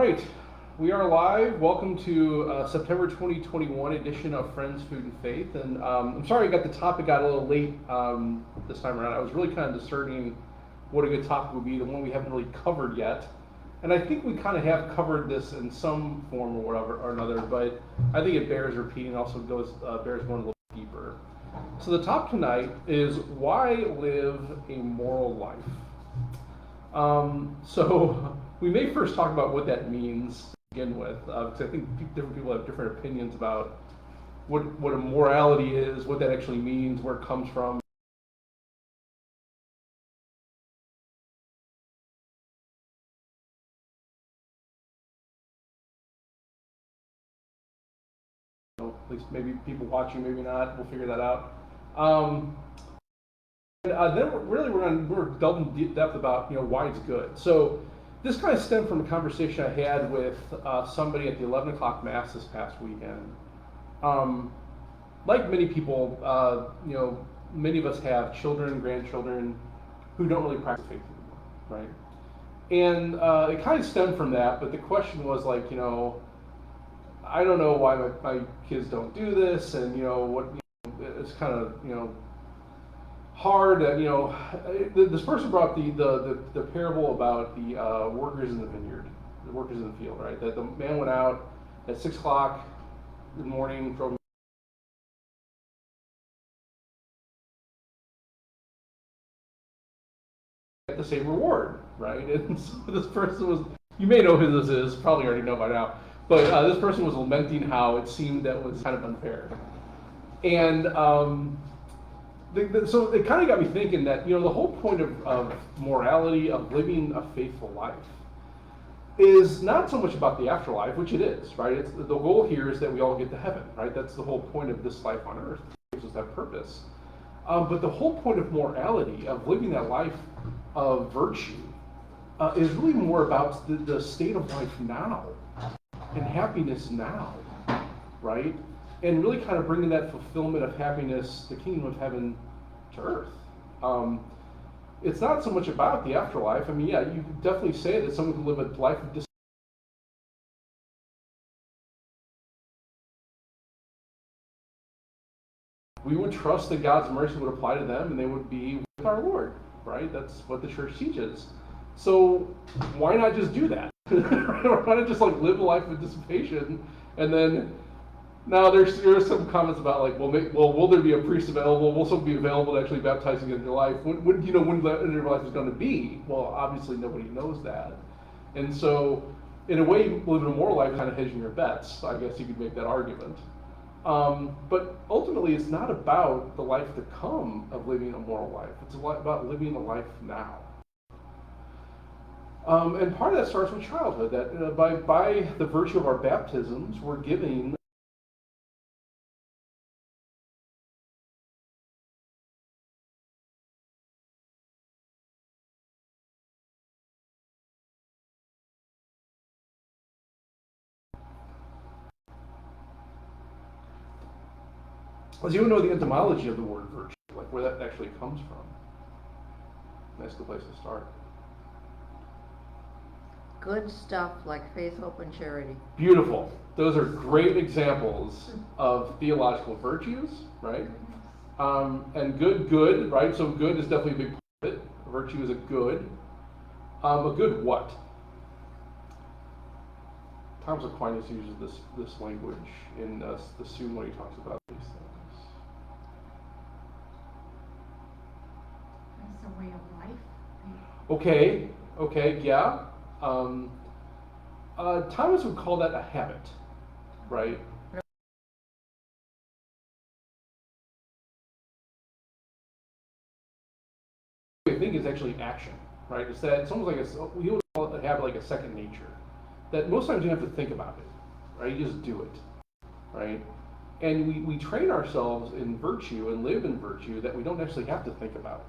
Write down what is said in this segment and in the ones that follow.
right, we are live. Welcome to September 2021 edition of Friends, Food, and Faith. And I'm sorry I got the topic got a little late this time around. I was really kind of discerning what a good topic would be, the one we haven't really covered yet. And I think we kind of have covered this in some form or whatever or another, but I think it bears repeating. Also bears going a little deeper. So the topic tonight is why live a moral life. So we may first talk about what that means to begin with, because I think different people have different opinions about what a morality is, what that actually means, where it comes from. At least maybe people watching, maybe not. We'll figure that out. Then we're going to delve in deep depth about why it's good. So this kind of stemmed from a conversation I had with somebody at the 11 o'clock mass this past weekend. Like many people, many of us have children, grandchildren who don't really practice faith anymore, right? And it kind of stemmed from that, but the question was like, I don't know why my kids don't do this, and it's kind of hard. This person brought the parable about the workers in the vineyard, the workers in the field, right? That the man went out at 6 o'clock in the morning, drove get the same reward, right? And so this person was, you may know who this is, probably already know by now, but this person was lamenting how it seemed that was kind of unfair. And so it kind of got me thinking that the whole point of morality, of living a faithful life, is not so much about the afterlife, which it is, right? The goal here is that we all get to heaven, right? That's the whole point of this life on earth. It gives us that purpose. But the whole point of morality, of living that life of virtue, is really more about the state of life now and happiness now, right? And really kind of bringing that fulfillment of happiness, the kingdom of heaven, to earth. It's not so much about the afterlife. I mean, yeah, you could definitely say that someone can live a life of dissipation. We would trust that God's mercy would apply to them and they would be with our Lord, right? That's what the church teaches. So why not just do that? Why not just live a life of dissipation? And then now there are some comments about will there be a priest available? Will someone be available to actually baptize you in your life? When the end of your life is going to be? Well, obviously nobody knows that. And so in a way, living a moral life is kind of hedging your bets. I guess you could make that argument. But ultimately, it's not about the life to come of living a moral life. It's about living a life now. And part of that starts with childhood. That by the virtue of our baptisms, we're giving does anyone know the etymology of the word virtue, like where that actually comes from? That's the place to start. Good stuff like faith, hope, and charity. Beautiful. Those are great examples of theological virtues, right? And good, right? So good is definitely a big part of it. Virtue is a good. A good what? Thomas Aquinas uses this language in the Sum when he talks about these things. It's a way of life. Okay, yeah. Thomas would call that a habit, right? I think it's actually action, right? It's almost like he would call it a habit, like a second nature. That most times you don't have to think about it, right? You just do it, right? And we train ourselves in virtue and live in virtue that we don't actually have to think about it,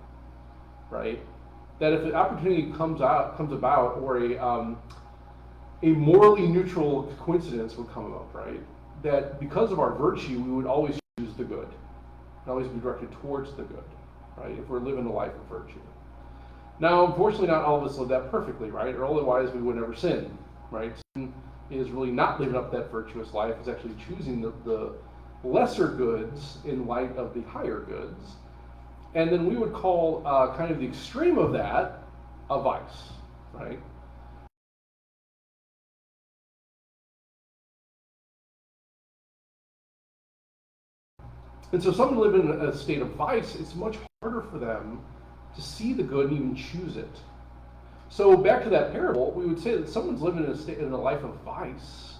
right? That if an opportunity comes about, or a morally neutral coincidence would come up, right? That because of our virtue, we would always choose the good, and always be directed towards the good, right? If we're living a life of virtue. Now, unfortunately, not all of us live that perfectly, right? Or otherwise, we would never sin, right? Sin is really not living up that virtuous life. It's actually choosing the lesser goods in light of the higher goods. And then we would call kind of the extreme of that a vice, right? And so someone living in a state of vice, it's much harder for them to see the good and even choose it. So back to that parable, we would say that someone's living in a life of vice,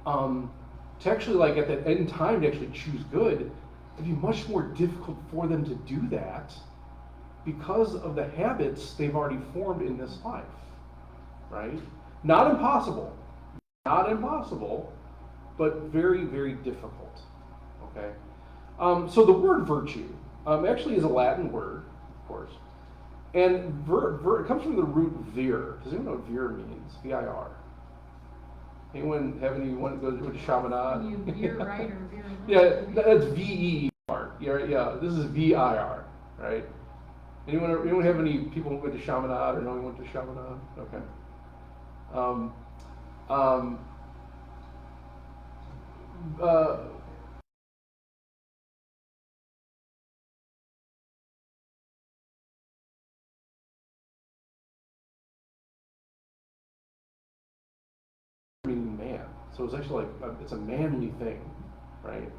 to actually, like, at that end time to actually choose good, it'd be much more difficult for them to do that because of the habits they've already formed in this life, right? Not impossible, but very, very difficult, okay? So the word virtue actually is a Latin word, of course, and it comes from the root vir. Does anyone know what vir means? V-I-R. Anyone have anyone go to shamanad? You veer right or veer left? Yeah, that's V-E-R. Yeah, this is V-I-R, right? Anyone have any people who went to shamanad or know anyone went to shamanad? Okay. Meaning man. So it's actually like it's a manly thing, right?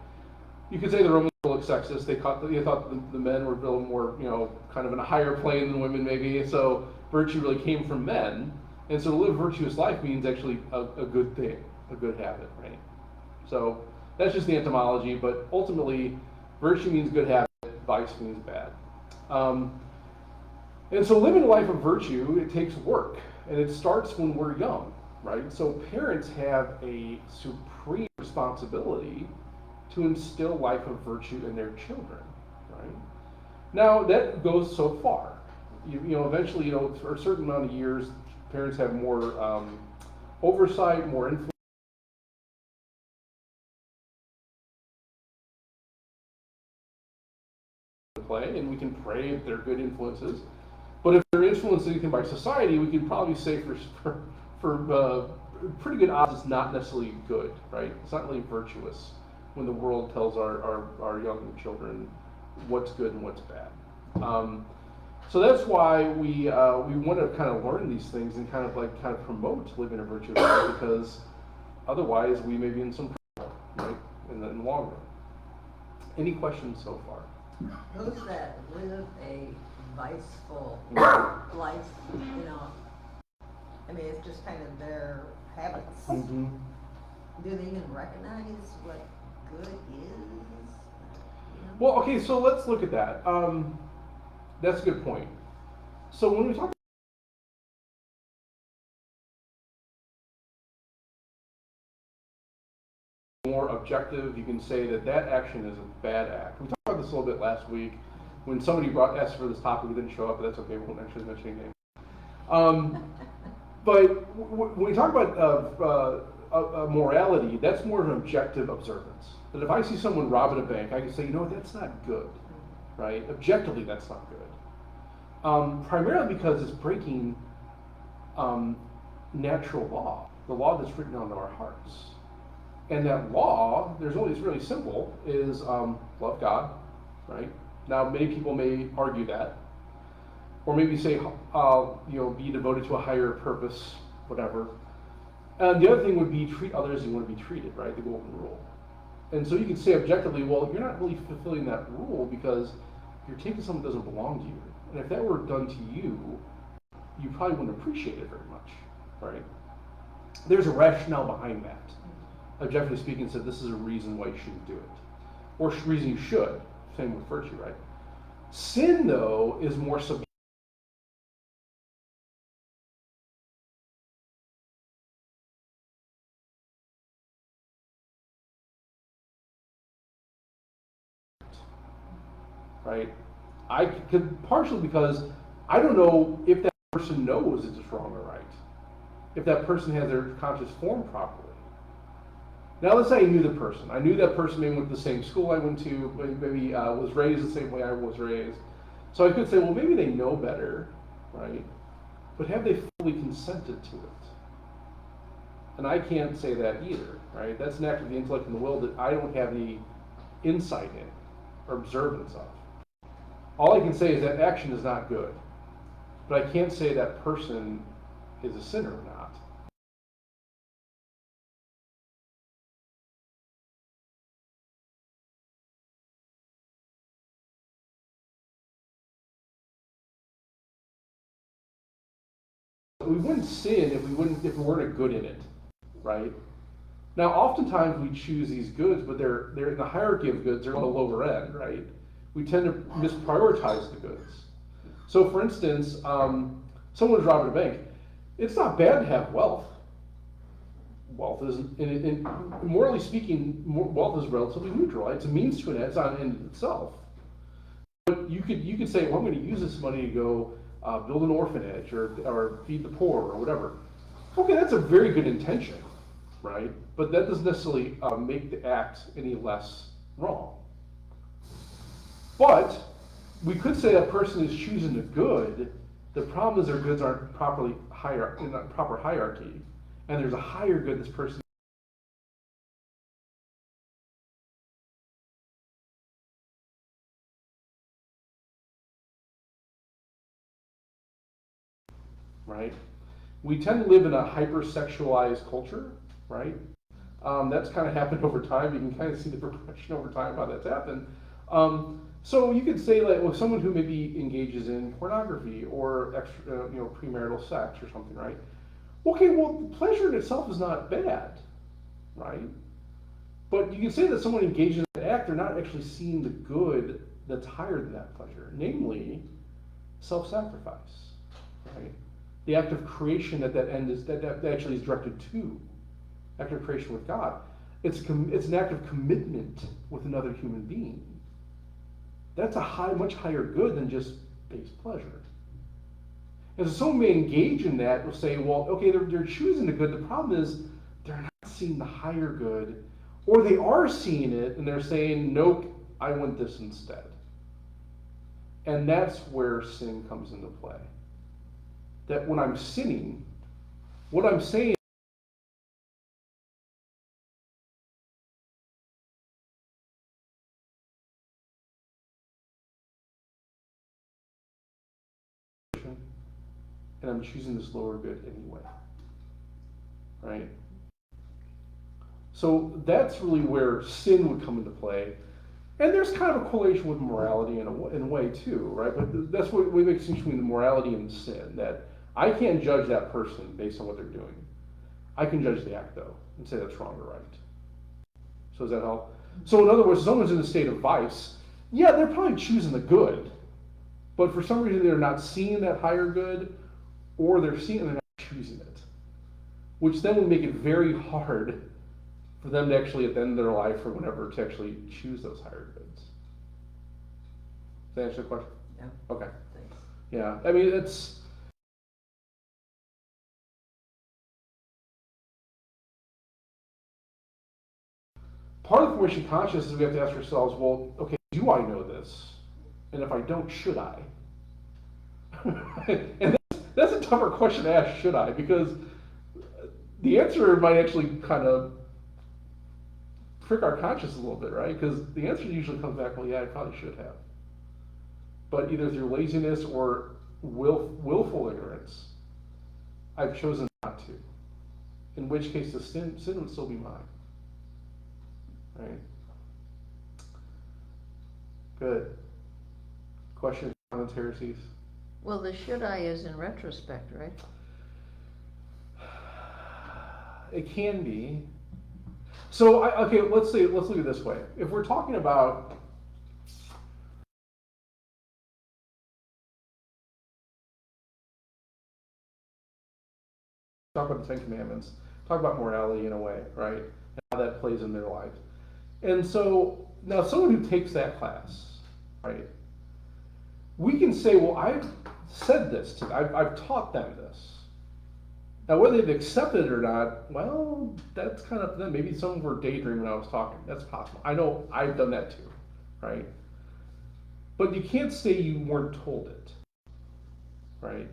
You could say the Romans were sexist. They thought the men were a little more, kind of in a higher plane than women maybe. So virtue really came from men, and so to live a virtuous life means actually a good thing, a good habit, right? So that's just the etymology. But ultimately, virtue means good habit. Vice means bad. And so living a life of virtue, it takes work, and it starts when we're young. Right? So parents have a supreme responsibility to instill life of virtue in their children, right? Now that goes so far. Eventually, for a certain amount of years, parents have more oversight, more influence. Play, and we can pray if they're good influences. But if they're influenced anything by society, we can probably say for pretty good odds, it's not necessarily good, right? It's not really virtuous when the world tells our young children what's good and what's bad. So that's why we want to kind of learn these things and kind of promote living a virtuous life, because otherwise we may be in some trouble, right? In the long run. Any questions so far? Those that live a viceful life, I mean, it's just kind of their habits. Mm-hmm. Do they even recognize what good is? Well, okay, so let's look at that. That's a good point. So when we talk more objective, you can say that action is a bad act. We talked about this a little bit last week when somebody asked for this topic. We didn't show up, but that's okay. We won't actually mention any names. But when we talk about morality, that's more of an objective observance. That if I see someone robbing a bank, I can say, that's not good, right? Objectively, that's not good. Primarily because it's breaking natural law, the law that's written onto our hearts. And that law, it's really simple, is love God, right? Now, many people may argue that, or maybe say, be devoted to a higher purpose, whatever. And the other thing would be treat others as you want to be treated, right? The golden rule. And so you could say objectively, well, you're not really fulfilling that rule because you're taking something that doesn't belong to you. And if that were done to you, you probably wouldn't appreciate it very much, right? There's a rationale behind that. Objectively speaking, said this is a reason why you shouldn't do it, or reason you should. Same with virtue, right? Sin, though, is more subjective. Right? I could partially because I don't know if that person knows it's wrong or right. If that person has their conscience formed properly. Now let's say I knew the person. I knew that person maybe went to the same school I went to, maybe was raised the same way I was raised. So I could say, well, maybe they know better, right? But have they fully consented to it? And I can't say that either, right? That's an act of the intellect and the will that I don't have any insight in or observance of. All I can say is that action is not good, but I can't say that person is a sinner or not. We wouldn't sin if we weren't good in it, right? Now, oftentimes we choose these goods, but they're in the hierarchy of goods. They're on the lower end, right? We tend to misprioritize the goods. So, for instance, someone's robbing a bank. It's not bad to have wealth. Wealth is, morally speaking, wealth is relatively neutral. It's a means to an end. It's not an end in itself. But you could say, well, I'm going to use this money to go build an orphanage or feed the poor or whatever. Okay, that's a very good intention, right? But that doesn't necessarily make the act any less wrong. But we could say a person is choosing the good. The problem is their goods aren't properly in a proper hierarchy, and there's a higher good this person. Right? We tend to live in a hypersexualized culture, right? That's kind of happened over time. You can kind of see the progression over time how that's happened. So you could say like, well, someone who maybe engages in pornography or extra, premarital sex or something, right? Okay, well, pleasure in itself is not bad, right? But you can say that someone engages in that act, they're not actually seeing the good that's higher than that pleasure, namely self-sacrifice, right? The act of creation at that end that actually is directed to, act of creation with God. It's an act of commitment with another human being. That's a much higher good than just base pleasure. And so someone may engage in that will say, well, okay, they're choosing the good. The problem is they're not seeing the higher good, or they are seeing it and they're saying, nope, I want this instead. And that's where sin comes into play. That when I'm sinning, what I'm saying and I'm choosing this lower good anyway, right? So that's really where sin would come into play. And there's kind of a correlation with morality in a way too, right? But that's what we make distinction between the morality and sin, that I can't judge that person based on what they're doing. I can judge the act though, and say that's wrong or right. So does that help? So in other words, if someone's in a state of vice, yeah, they're probably choosing the good, but for some reason they're not seeing that higher good, or they're seeing it and they're not choosing it, which then would make it very hard for them to actually, at the end of their life or whatever, to actually choose those higher goods. Does that answer the question? Yeah. Okay. Thanks. Yeah, I mean, it's... Part of formation consciousness is we have to ask ourselves, well, okay, do I know this? And if I don't, should I? And that's a tougher question to ask, should I? Because the answer might actually kind of prick our conscience a little bit, right? Because the answer usually comes back, well, yeah, I probably should have. But either through laziness or willful ignorance, I've chosen not to. In which case, the sin would still be mine. Right? Good. Questions, comments, heresies? Well, the should I is in retrospect, right? It can be. So, okay, let's look at it this way. If we're talking about the Ten Commandments, talk about morality in a way, right? And how that plays in their life. And so now someone who takes that class, right? We can say, well, I've said this to them. I've taught them this. Now, whether they've accepted it or not, well, that's kind of them. Maybe some were daydreaming when I was talking. That's possible. I know I've done that too, right? But you can't say you weren't told it, right?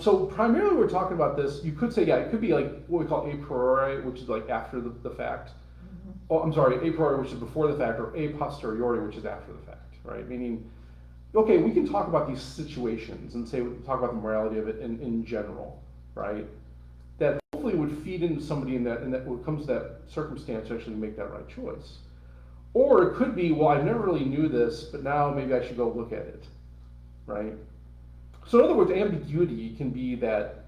So primarily we're talking about this, you could say, yeah, it could be like what we call a priori, which is like after the fact. Oh, I'm sorry, a priori, which is before the fact, or a posteriori, which is after the fact, right? Meaning, okay, we can talk about these situations and say, talk about the morality of it in general, right? That hopefully would feed into somebody in that when it comes to that circumstance to actually make that right choice. Or it could be, well, I never really knew this, but now maybe I should go look at it, right? So in other words, ambiguity can be that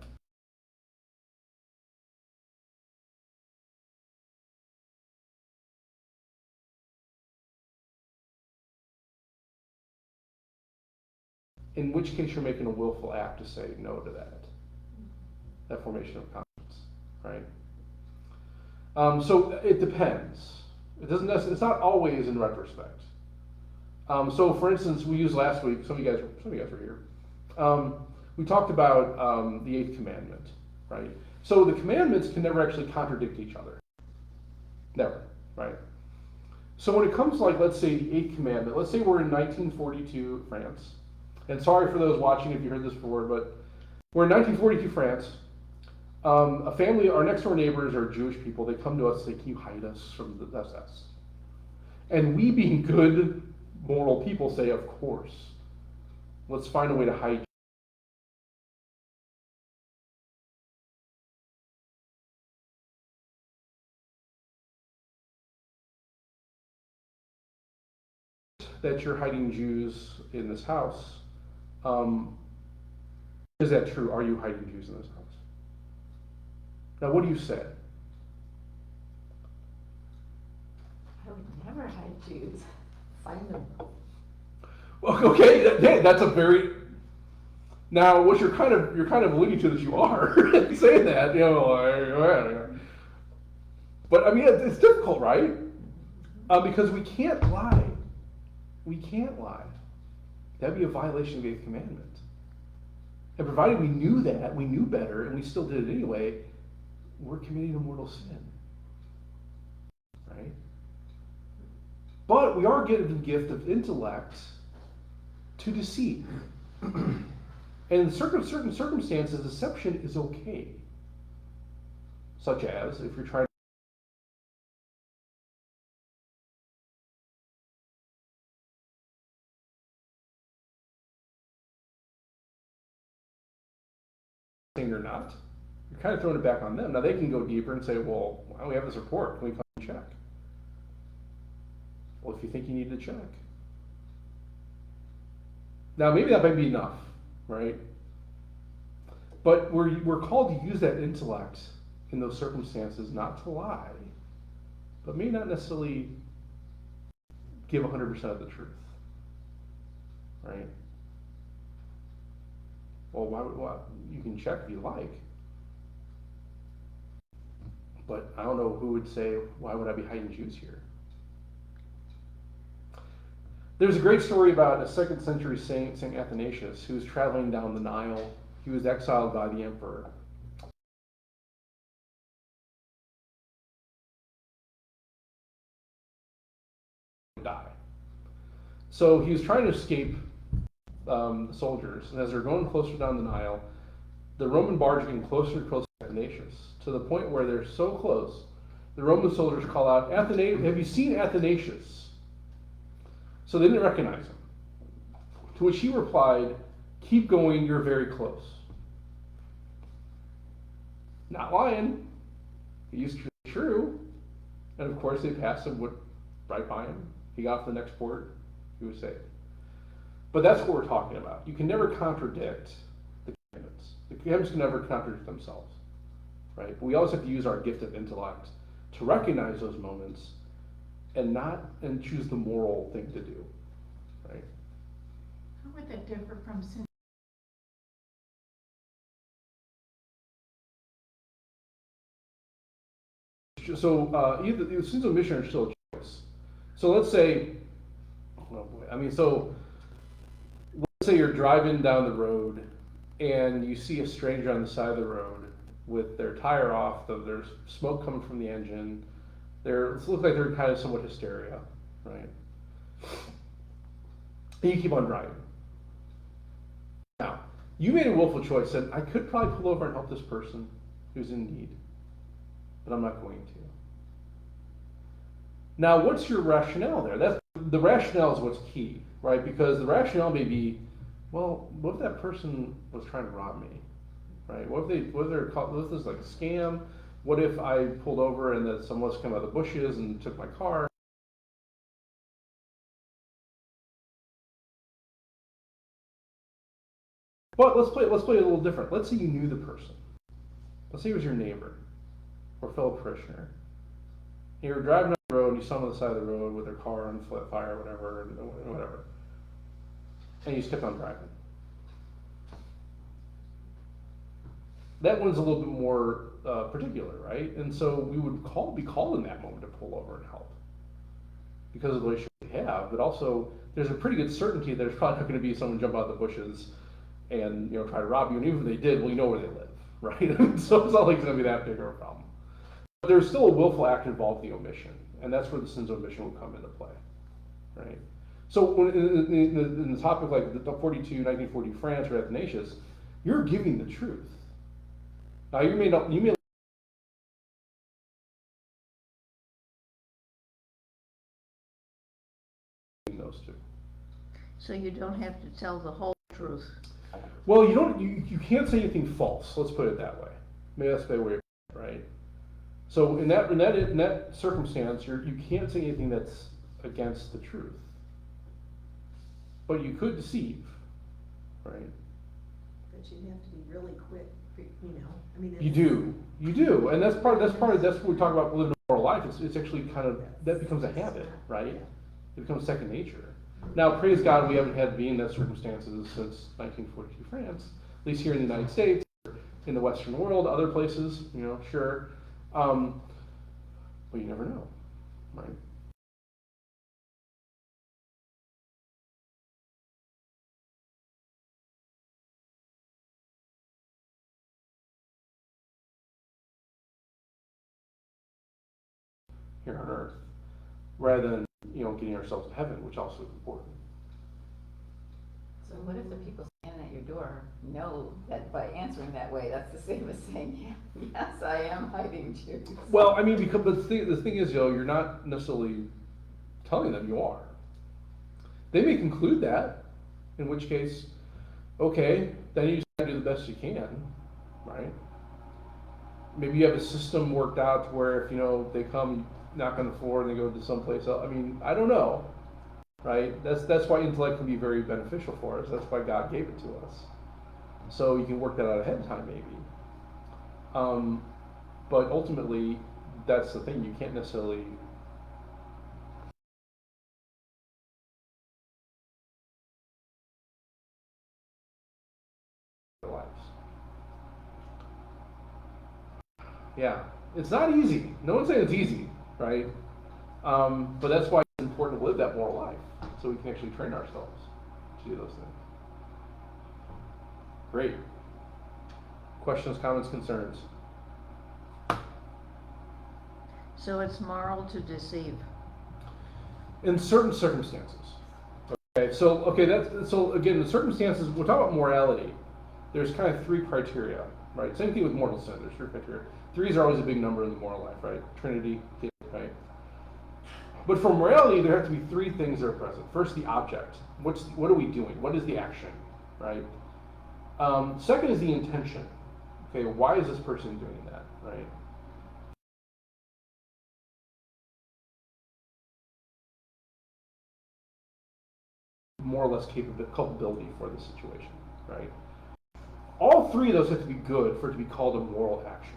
in which case you're making a willful act to say no to that formation of conscience, right? So it depends. It doesn't necessarily, it's not always in retrospect. So for instance, we used last week, some of you guys were here. We talked about the eighth commandment, right? So the commandments can never actually contradict each other. Never, right? So when it comes to, like, let's say the eighth commandment, let's say we're in 1942 France, and sorry for those watching if you heard this before, but we're in 1942 France. A family, our next door neighbors are Jewish people. They come to us and say, can you hide us from the SS? And we, being good, moral people, say, of course. Let's find a way to hide you. That you're hiding Jews in this house. Is that true? Are you hiding Jews in this house? Now, what do you say? I would never hide Jews. Find them. Well, okay, that's a very. Now, what you're kind of alluding to that you are saying that, but I mean it's difficult, right? Because we can't lie. We can't lie. That'd be a violation of the eighth commandment. And provided we knew that, we knew better, and we still did it anyway, we're committing a mortal sin. Right? But we are given the gift of intellect to deceive. And in certain circumstances, deception is okay. Such as if you're trying or not, you're kind of throwing it back on them. Now they can go deeper and say, well, we have this report, can we come and check? Well, if you think you need to check. Now maybe that might be enough, right? But we're called to use that intellect in those circumstances, not to lie, but may not necessarily give 100% of the truth, right? Well, you can check if you like. But I don't know who would say, why would I be hiding Jews here? There's a great story about a 2nd century saint, St. Athanasius, who was traveling down the Nile. He was exiled by the emperor. Die. So he was trying to escape the soldiers, and as they're going closer down the Nile, the Roman barge is getting closer and closer to Athanasius, to the point where they're so close, the Roman soldiers call out, Athanasius, have you seen Athanasius? So they didn't recognize him. To which he replied, keep going, you're very close. Not lying. He's true. And of course they passed him right by him. He got to the next port, he was saved. But that's what we're talking about. You can never contradict the commandments. The commandments can never contradict themselves, right? But we always have to use our gift of intellect to recognize those moments and choose the moral thing to do, right? How would that differ from sin? So either sins of omission are still a choice. So let's say, let's say you're driving down the road and you see a stranger on the side of the road with their tire off, there's smoke coming from the engine. It looks like they're kind of somewhat hysteria, right? And you keep on driving. Now, You made a willful choice, said, I could probably pull over and help this person who's in need, but I'm not going to. Now, what's your rationale there? The rationale is what's key, right? Because the rationale may be, well, what if that person was trying to rob me, right? What if this is like a scam? What if I pulled over and that someone else came out of the bushes and took my car? But let's play it a little different. Let's say you knew the person. Let's say it was your neighbor or fellow parishioner. You were driving down the road and you saw them on the side of the road with their car on fire or whatever, and you just kept on driving. That one's a little bit more particular, right? And so we would be called in that moment to pull over and help because of the relationship we have, but also there's a pretty good certainty that there's probably not going to be someone jump out of the bushes and try to rob you, and even if they did, well, you know where they live, right? So it's not like it's going to be that big of a problem. But there's still a willful act involved in the omission, and that's where the sins of omission will come into play, right? So when, in the topic like the 1940 France or Athanasius, you're giving the truth. Now you may those two. So you don't have to tell the whole truth. Well, you can't say anything false. Let's put it that way. Maybe that's a better way of putting it, right? So in that circumstance, you can't say anything that's against the truth. But you could deceive, right? But you have to be really quick, I mean. You do, and that's part of what we talk about living a moral life. It's actually kind of, that becomes a habit, right? It becomes second nature. Now, praise God, we haven't had to be in those circumstances since 1942 France, at least here in the United States, in the Western world, other places, sure. But you never know, right? Here on earth, rather than getting ourselves to heaven, which also is important. So what if the people standing at your door know that by answering that way, that's the same as saying, yes, I am hiding Jews? Well, I mean, because the thing is, you're not necessarily telling them you are. They may conclude that, in which case, okay, then you just gotta do the best you can, right? Maybe you have a system worked out to where if they come knock on the floor and they go to someplace else. I mean, I don't know, right? That's why intellect can be very beneficial for us. That's why God gave it to us. So you can work that out ahead of time, maybe. But ultimately, that's the thing. You can't necessarily their lives. Yeah, it's not easy. No one's saying it's easy, right? But that's why it's important to live that moral life, so we can actually train ourselves to do those things. Great. Questions, comments, concerns? So it's moral to deceive. In certain circumstances. Okay, so again, the circumstances, we're talking about morality. There's kind of three criteria, right? Same thing with mortal sin. There's three criteria. Threes are always a big number in the moral life, right? Trinity, right? But for morality, there have to be three things that are present. First, the object. What are we doing? What is the action, right? Second is the intention. Okay, why is this person doing that, right? More or less culpability for the situation, right? All three of those have to be good for it to be called a moral action.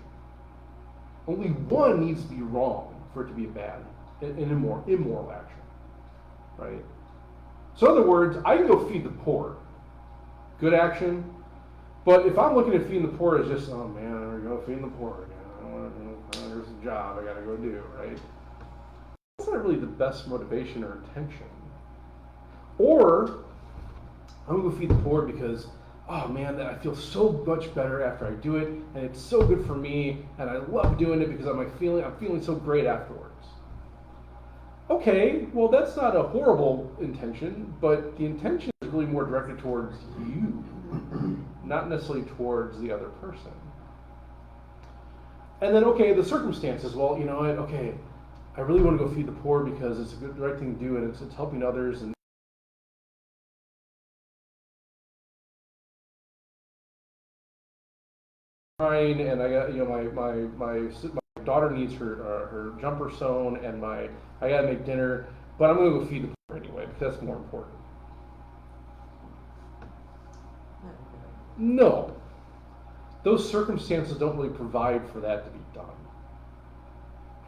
Only one needs to be wrong for it to be a bad, an immoral action, right? So in other words, I can go feed the poor, good action, but if I'm looking at feeding the poor as just, oh man, I'm gonna go feeding the poor again, I don't want to, there's a job I gotta go do, right? That's not really the best motivation or intention. Or, I'm gonna go feed the poor because, oh man, I feel so much better after I do it, and it's so good for me, and I love doing it because I'm feeling so great afterwards. Okay, well that's not a horrible intention, but the intention is really more directed towards you, not necessarily towards the other person. And then, okay, the circumstances, well, you know what, okay, I really want to go feed the poor because it's a good, right thing to do, and it's helping others, and crying, and I got, you know, my daughter needs her jumper sewn, and I got to make dinner, but I'm going to go feed the poor anyway because that's more important. No, those circumstances don't really provide for that to be done.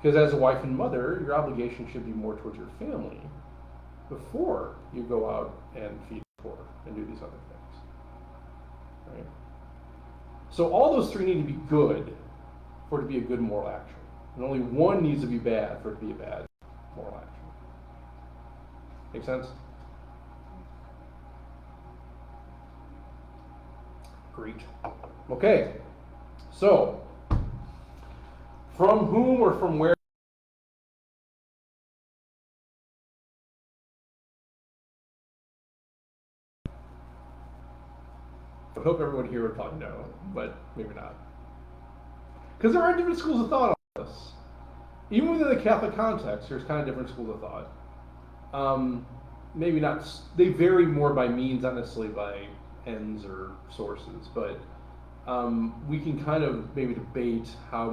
Because as a wife and mother, your obligation should be more towards your family before you go out and feed the poor and do these other things. Right? So all those three need to be good for it to be a good moral action. And only one needs to be bad for it to be a bad moral action. Make sense? Great. Okay. So, from whom or from where? I hope everyone here would probably know, but maybe not. Because there are different schools of thought on this. Even within the Catholic context, there's kind of different schools of thought. Maybe not, they vary more by means, not necessarily by ends or sources, but we can kind of maybe debate how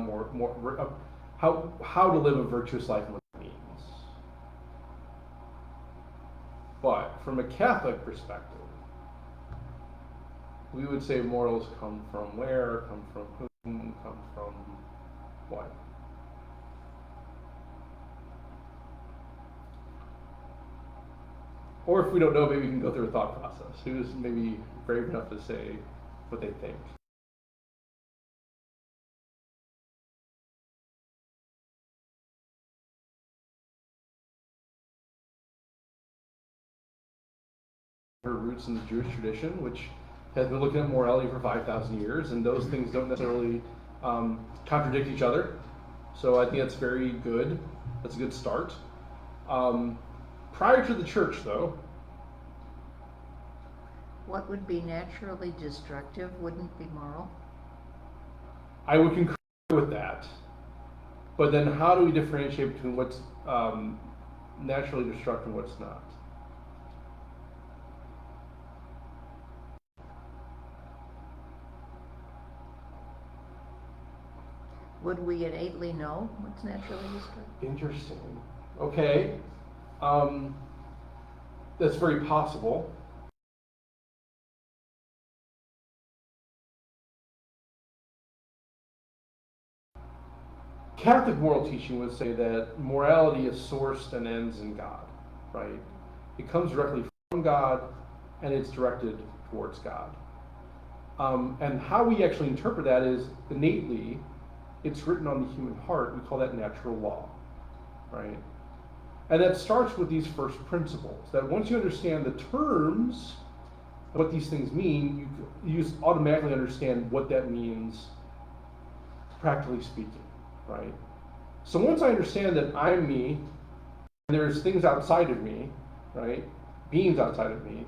how to live a virtuous life and what it means. But from a Catholic perspective, we would say morals come from where, come from whom, come from what. Or if we don't know, maybe we can go through a thought process. Who's maybe brave enough to say what they think? Her roots in the Jewish tradition, which has been looking at morality for 5,000 years, and those things don't necessarily contradict each other. So I think that's very good. That's a good start. Prior to the church, though, What would be naturally destructive wouldn't be moral? I would concur with that. But then how do we differentiate between what's naturally destructive and what's not? Would we innately know what's naturally destructive? Interesting. Okay. That's very possible. Catholic moral teaching would say that morality is sourced and ends in God, right? It comes directly from God, and it's directed towards God. And how we actually interpret that is innately, it's written on the human heart. We call that natural law, right? And that starts with these first principles, that once you understand the terms of what these things mean, you just automatically understand what that means, practically speaking, right? So once I understand that I'm me, and there's things outside of me, right? Beings outside of me,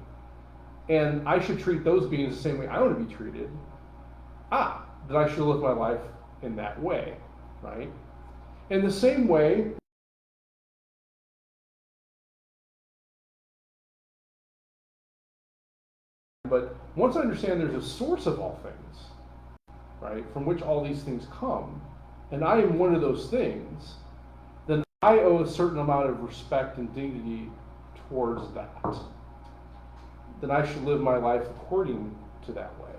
and I should treat those beings the same way I want to be treated, that I should live my life in that way, right? In the same way, but once I understand there's a source of all things, right, from which all these things come, and I am one of those things, then I owe a certain amount of respect and dignity towards that. Then I should live my life according to that way,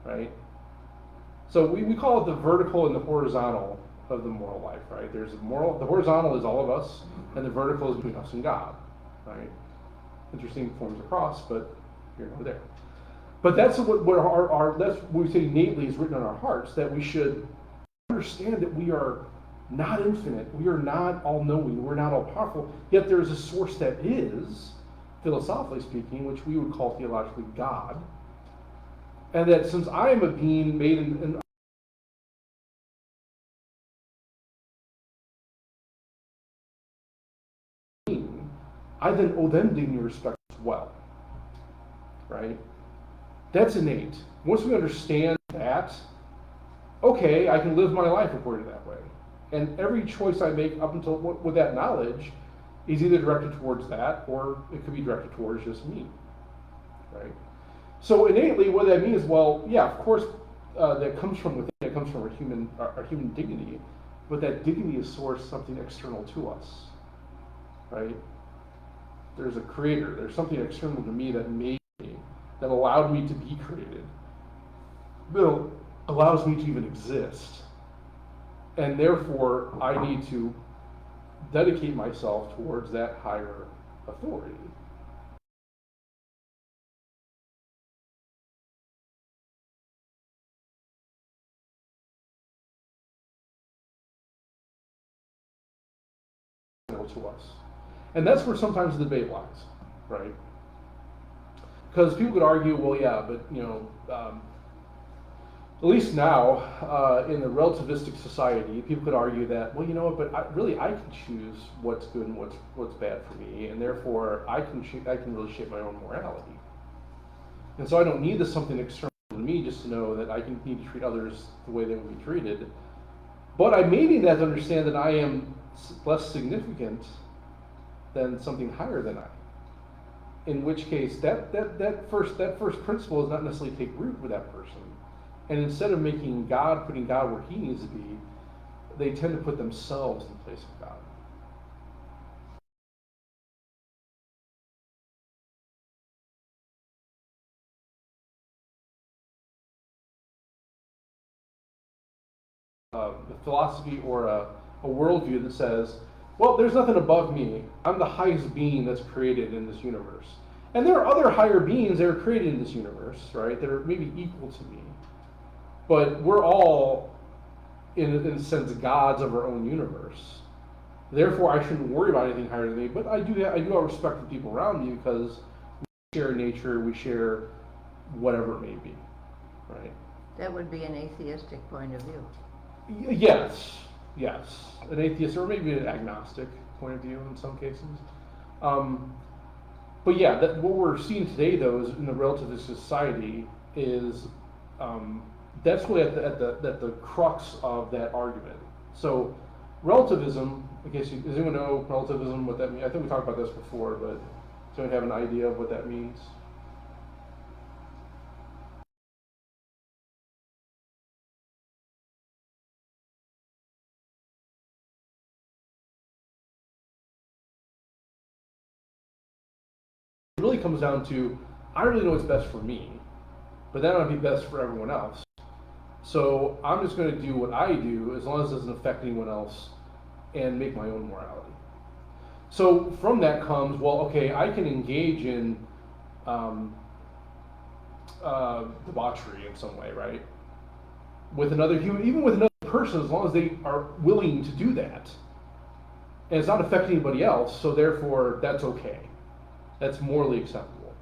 right? So we call it the vertical and the horizontal of the moral life, right? There's the horizontal is all of us, and the vertical is between us and God, right? Interesting forms of cross, but here nor there. But that's what that's what we say innately is written on our hearts, that we should understand that we are not infinite, we are not all-knowing, we're not all-powerful, yet there is a source that is, philosophically speaking, which we would call theologically God, and that since I am a being made in I then owe them dignity and respect as well, right? That's innate. Once we understand that, okay, I can live my life according to that way. And every choice I make up until with that knowledge is either directed towards that or it could be directed towards just me, right? So innately, what that means, well, yeah, of course, that comes from within. It comes from our human dignity, but that dignity is sourced something external to us, right? There's a creator. There's something external to me that made me, that allowed me to be created, that allows me to even exist, and therefore I need to dedicate myself towards that higher authority. To us. And that's where sometimes the debate lies, right? Because people could argue, well, yeah, but at least now in the relativistic society, people could argue that, well, you know what, but I can choose what's good and what's bad for me, and therefore I can really shape my own morality. And so I don't need something external to me just to know that I need to treat others the way they would be treated. But I may need that to understand that I am less significant than something higher than I. In which case, that first principle is not necessarily take root with that person. And instead of putting God where He needs to be, they tend to put themselves in place of God. A philosophy or a worldview that says, well, there's nothing above me. I'm the highest being that's created in this universe. And there are other higher beings that are created in this universe, right, that are maybe equal to me. But we're all, in a sense, gods of our own universe. Therefore, I shouldn't worry about anything higher than me. But I do have respect for people around me because we share nature, we share whatever it may be, right? That would be an atheistic point of view. Yes, an atheist or maybe an agnostic point of view in some cases. But yeah, what we're seeing today, though, is in the relativist society is that's really at the crux of that argument. So relativism, does anyone know relativism, what that means? I think we talked about this before, but does anyone have an idea of what that means? It really comes down to, I really know what's best for me, but that might be best for everyone else. So I'm just going to do what I do as long as it doesn't affect anyone else and make my own morality. So from that comes, well, okay, I can engage in debauchery in some way, right? With another human, even with another person, as long as they are willing to do that. And it's not affecting anybody else, so therefore that's okay. That's morally acceptable.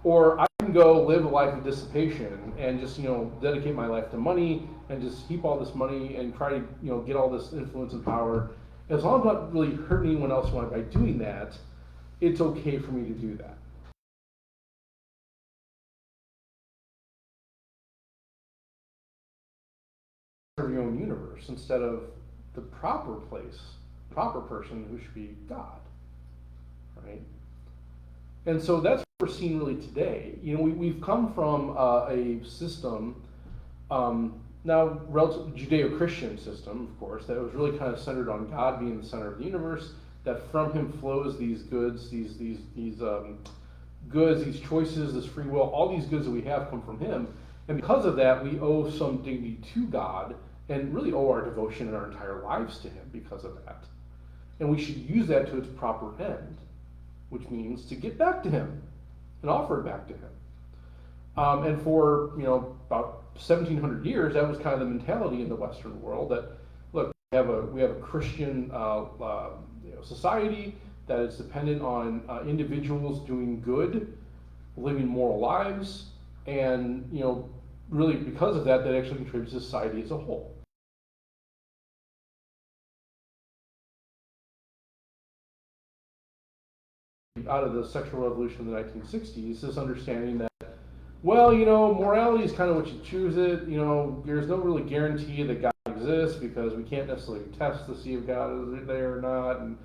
Or I can go live a life of dissipation and just, dedicate my life to money and just heap all this money and try to, get all this influence and power. As long as I'm not really hurting anyone else by doing that, it's okay for me to do that. Of your own universe instead of the proper person who should be God, right? And so that's what we're seeing really today. We've come from a system, now relative Judeo-Christian system, of course, that was really kind of centered on God being the center of the universe. That from Him flows these goods, these goods, these choices, this free will. All these goods that we have come from Him, and because of that, we owe some dignity to God, and really owe our devotion and our entire lives to Him because of that. And we should use that to its proper end, which means to get back to Him and offer it back to Him. And for about 1,700 years, that was kind of the mentality in the Western world. That look, we have a Christian society that is dependent on individuals doing good, living moral lives, and really because of that, that actually contributes to society as a whole. Out of the sexual revolution in the 1960s, this understanding that well, morality is kind of what you choose it. There's no really guarantee that God exists because we can't necessarily test to see if God is there or not. And,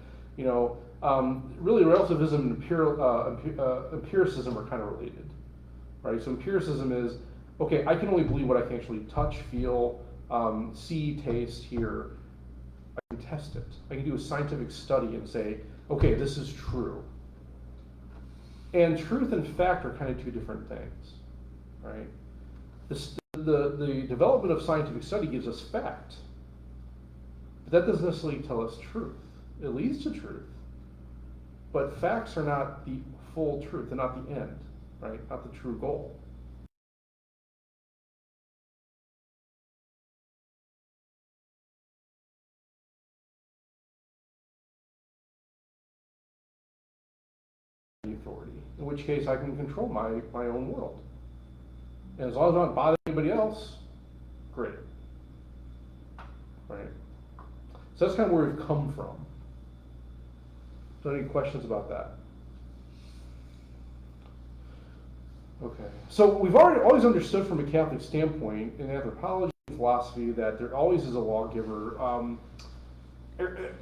really relativism and empiricism are kind of related, right? So empiricism is, okay, I can only believe what I can actually touch, feel, see, taste, hear. I can test it. I can do a scientific study and say, okay, this is true. And truth and fact are kind of two different things, right? The development of scientific study gives us fact, but that doesn't necessarily tell us truth. It leads to truth, but facts are not the full truth. They're not the end, right? Not the true goal. Authority, in which case I can control my own world. And as long as I don't bother anybody else, great. Right? So that's kind of where we've come from. So any questions about that? Okay. So we've always understood from a Catholic standpoint in anthropology and philosophy that there always is a lawgiver.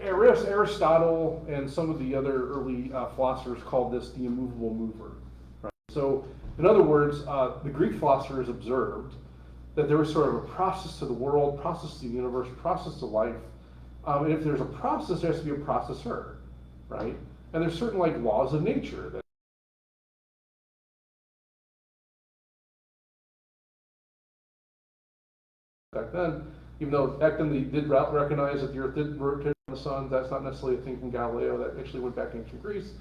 Aristotle and some of the other early philosophers called this the immovable mover. Right? So, in other words, the Greek philosophers observed that there was sort of a process to the world, process to the universe, process to life. And if there's a process, there has to be a processor, right? And there's certain laws of nature that back then, even though back then they did recognize that the Earth did rotate around the sun, that's not necessarily a thing from Galileo. That actually went back to ancient Greece.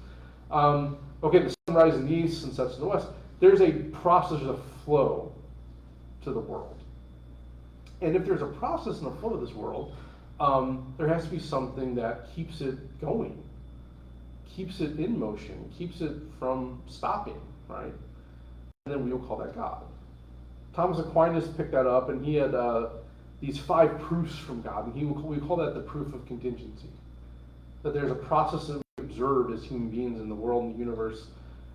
Okay, the sun rises in the east and sets in the west. There's a process of flow to the world. And if there's a process and a flow of this world, there has to be something that keeps it going, keeps it in motion, keeps it from stopping, right? And then we will call that God. Thomas Aquinas picked that up, and he had these 5 proofs from God, and we call that the proof of contingency. That there's a process that we observe as human beings in the world and the universe,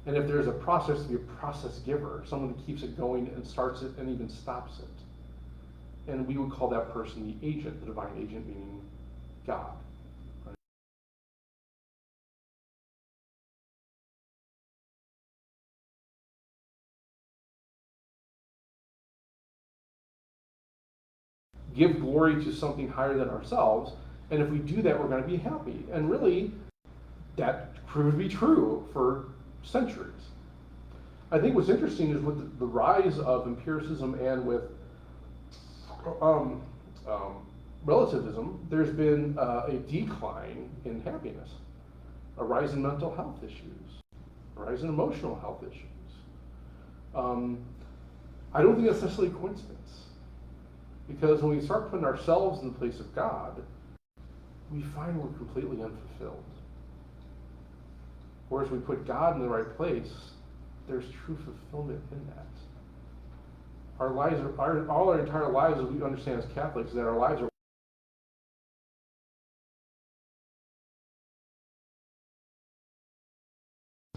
and if there's a process, to be a process giver, someone that keeps it going and starts it and even stops it. And we would call that person the agent, the divine agent, meaning God. Right? Give glory to something higher than ourselves, and if we do that, we're going to be happy. And really, that proved to be true for centuries. I think what's interesting is with the rise of empiricism and with relativism, there's been a decline in happiness, a rise in mental health issues, a rise in emotional health issues. I don't think that's necessarily a coincidence. Because when we start putting ourselves in the place of God, we find we're completely unfulfilled. Whereas we put God in the right place, there's true fulfillment in that. Our lives are, all our entire lives, as we understand as Catholics, that our lives are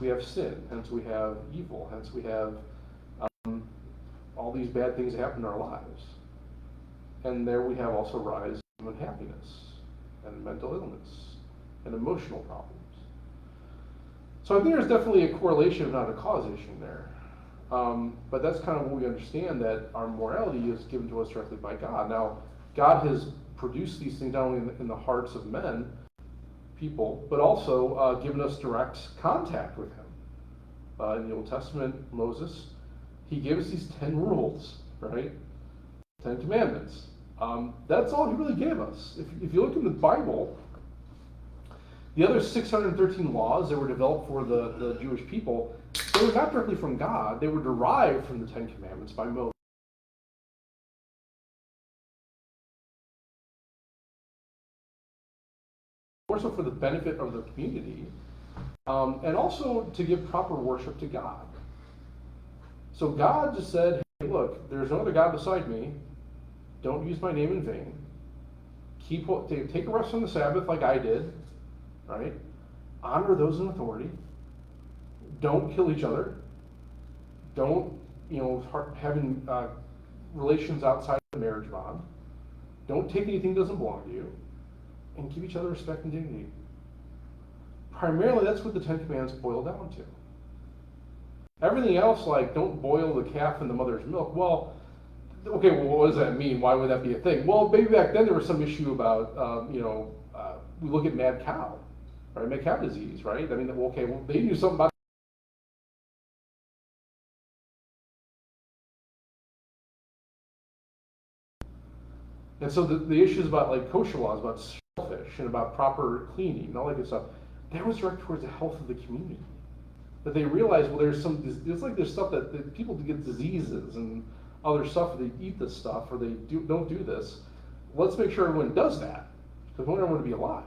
we have sin, hence we have evil, hence we have all these bad things that happen in our lives. And there we have also rise in unhappiness and mental illness and emotional problems. So I think there's definitely a correlation, if not a causation there. But that's kind of what we understand, that our morality is given to us directly by God. Now, God has produced these things not only in the hearts of men, people, but also given us direct contact with Him. In the Old Testament, Moses, he gave us these 10 rules, right? 10 commandments. That's all he really gave us. If you look in the Bible, the other 613 laws that were developed for the Jewish people, they were not directly from God. They were derived from the 10 commandments by Moses. Also for the benefit of the community, and also to give proper worship to God. So God just said, hey, look, there's no other God beside me. Don't use my name in vain. Take a rest on the Sabbath like I did, right? Honor those in authority. Don't kill each other. Don't having relations outside the marriage bond. Don't take anything that doesn't belong to you, and give each other respect and dignity. Primarily, that's what the Ten Commandments boil down to. Everything else, like don't boil the calf in the mother's milk, well, okay, well, what does that mean? Why would that be a thing? Well, maybe back then there was some issue about, we look at mad cow, right? Mad cow disease, right? I mean, okay, well, they knew something about. And so the issues about like kosher laws, about shellfish, and about proper cleaning, and all that good stuff, that was directed towards the health of the community. That they realized, well, there's stuff that people get diseases and other stuff, they eat this stuff or they don't do this. Let's make sure everyone does that, because we want everyone to be alive.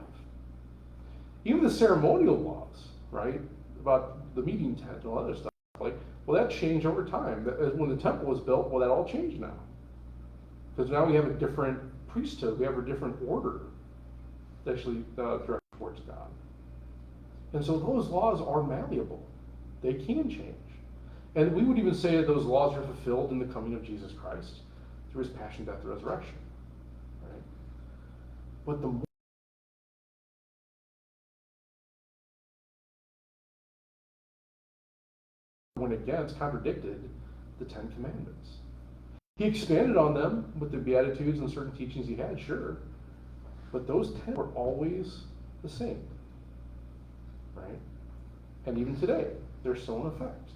Even the ceremonial laws, right, about the meeting tent and all other stuff, like, well, that changed over time. When the temple was built, well, that all changed now. Because now we have a different priesthood, we have a different order that actually directed towards God. And so those laws are malleable. They can change. And we would even say that those laws are fulfilled in the coming of Jesus Christ through his passion, death, and resurrection. Right? But the more went against, contradicted the Ten Commandments. He expanded on them with the Beatitudes and certain teachings he had, sure. But those 10 were always the same. Right? And even today, they're still in effect.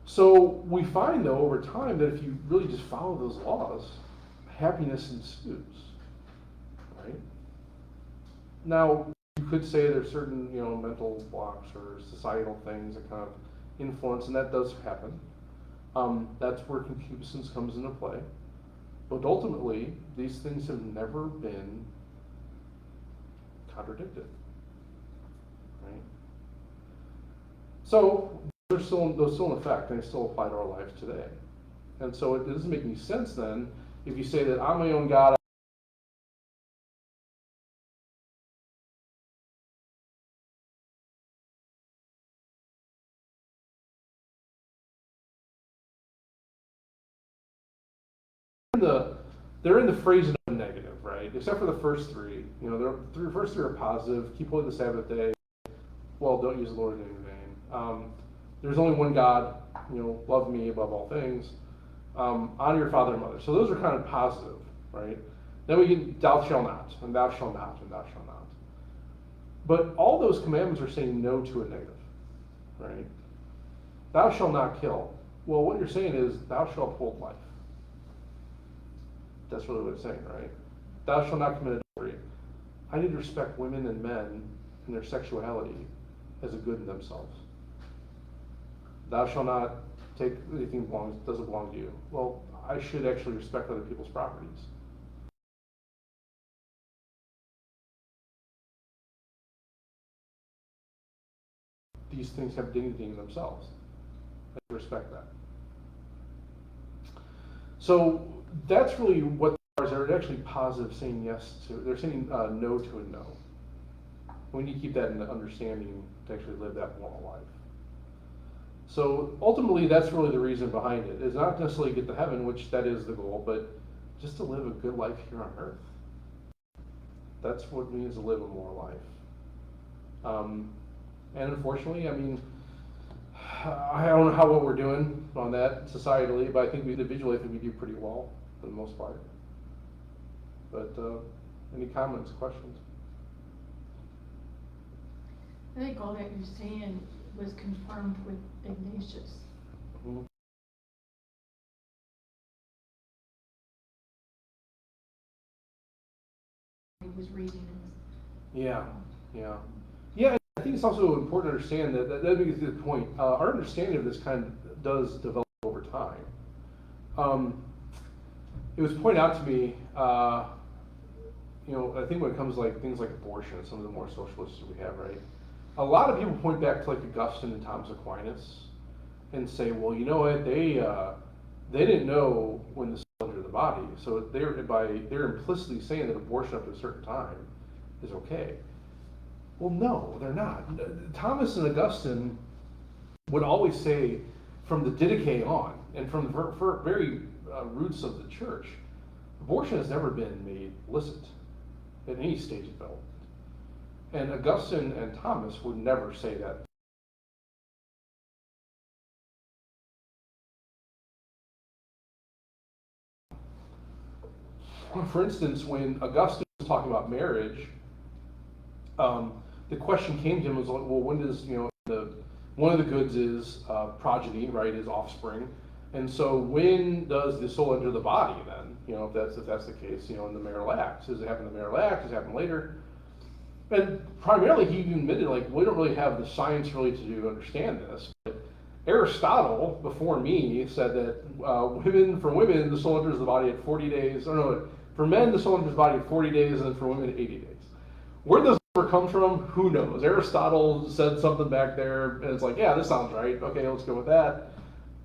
So we find, though, over time that if you really just follow those laws, happiness ensues. Right? Now, you could say there's certain, mental blocks or societal things that kind of influence, and that does happen. That's where concupiscence comes into play. But ultimately, these things have never been contradicted. Right? So those still in effect, and they still apply to our lives today. And so it doesn't make any sense then if you say that I'm my own God. They're in the phrase of negative, right? Except for the first three. The first three are positive. Keep holy the Sabbath day. Well, don't use the Lord's name in vain. There's only one God. Love me above all things. Honor your father and mother. So those are kind of positive, right? Then we get thou shalt not, and thou shalt not, and thou shalt not. But all those commandments are saying no to a negative, right? Thou shalt not kill. Well, what you're saying is thou shalt uphold life. That's really what it's saying, right? Thou shalt not commit adultery. I need to respect women and men and their sexuality as a good in themselves. Thou shalt not take anything that doesn't belong to you. Well, I should actually respect other people's properties. These things have dignity in themselves. I respect that. So that's really what they're actually positive, saying yes to. They're saying no to a no. We need to keep that in the understanding to actually live that moral life. So ultimately, that's really the reason behind it. Is not necessarily get to heaven, which that is the goal, but just to live a good life here on earth. That's what it means to live a moral life. And unfortunately, I don't know how well we're doing on that societally, but I think individually, we do pretty well for the most part. But any comments, questions? I think all that you're saying was confirmed with Ignatius. Mm-hmm. He was reading it. Yeah. I think it's also important to understand that makes a good point. Our understanding of this kind of does develop over time. It was pointed out to me, I think when it comes to things like abortion, some of the more socialists we have, right? A lot of people point back to Augustine and Thomas Aquinas and say, well, you know what, they didn't know when the cell entered the body, so they're implicitly saying that abortion up to a certain time is okay. Well, no, they're not. Thomas and Augustine would always say from the Didache on, and from the very roots of the church, abortion has never been made licit at any stage of development. And Augustine and Thomas would never say that. For instance, when Augustine was talking about marriage, the question came to him was like, well, when does, one of the goods is progeny, right, is offspring. And so when does the soul enter the body then? If that's the case, in the marital act. Does it happen in the marital act? Does it happen later? And primarily he even admitted, like, we don't really have the science really to understand this. But Aristotle, before me, said that for women, the soul enters the body at 40 days. Or no, for men, the soul enters the body at 40 days, and for women, 80 days. Where does number come from? Who knows? Aristotle said something back there, and it's like, yeah, this sounds right. Okay, let's go with that.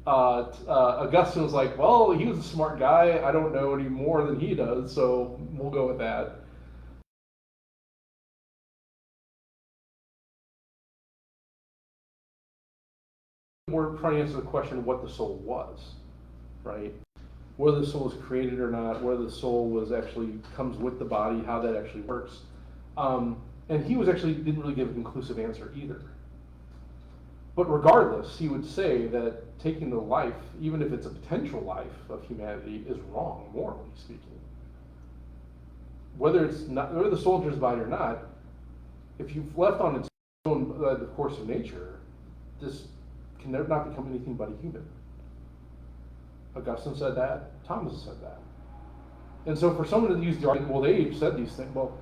Augustine was like, well, he was a smart guy. I don't know any more than he does, so we'll go with that. We're trying to answer the question of what the soul was, right? Whether the soul was created or not, whether the soul was actually comes with the body, how that actually works. And he didn't really give a conclusive answer either. But regardless, he would say that taking the life, even if it's a potential life of humanity, is wrong, morally speaking. Whether the soul enters the body or not, if you've left on its own the course of nature, this can never not become anything but a human. Augustine said that. Thomas said that. And so for someone to use the argument, well, they said these things. Well,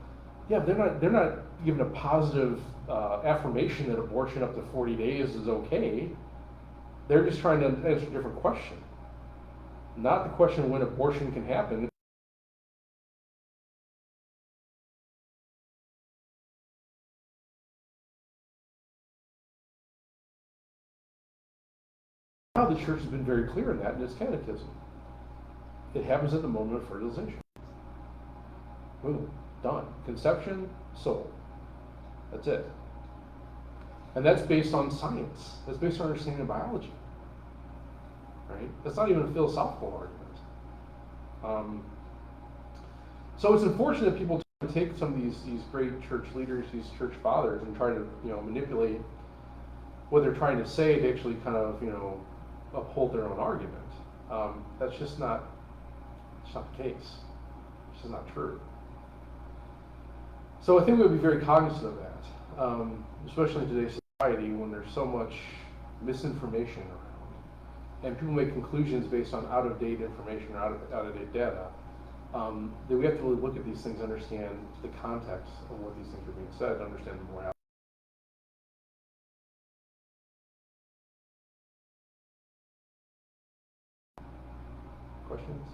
yeah, they're not giving a positive affirmation that abortion up to 40 days is okay. They're just trying to answer a different question. Not the question of when abortion can happen. Now the church has been very clear in that in its catechism. It happens at the moment of fertilization. Boom, done. Conception, soul. That's it. And that's based on science. That's based on understanding of biology. Right? That's not even a philosophical argument. So it's unfortunate that people try to take some of these great church leaders, these church fathers, and try to manipulate what they're trying to say to actually kind of uphold their own argument. That's just not the case. It's just not true. So I think we would be very cognizant of that, especially in today's society when there's so much misinformation around, and people make conclusions based on out-of-date information or out-of-date data. That we have to really look at these things, understand the context of what these things are being said, understand the morality. Questions?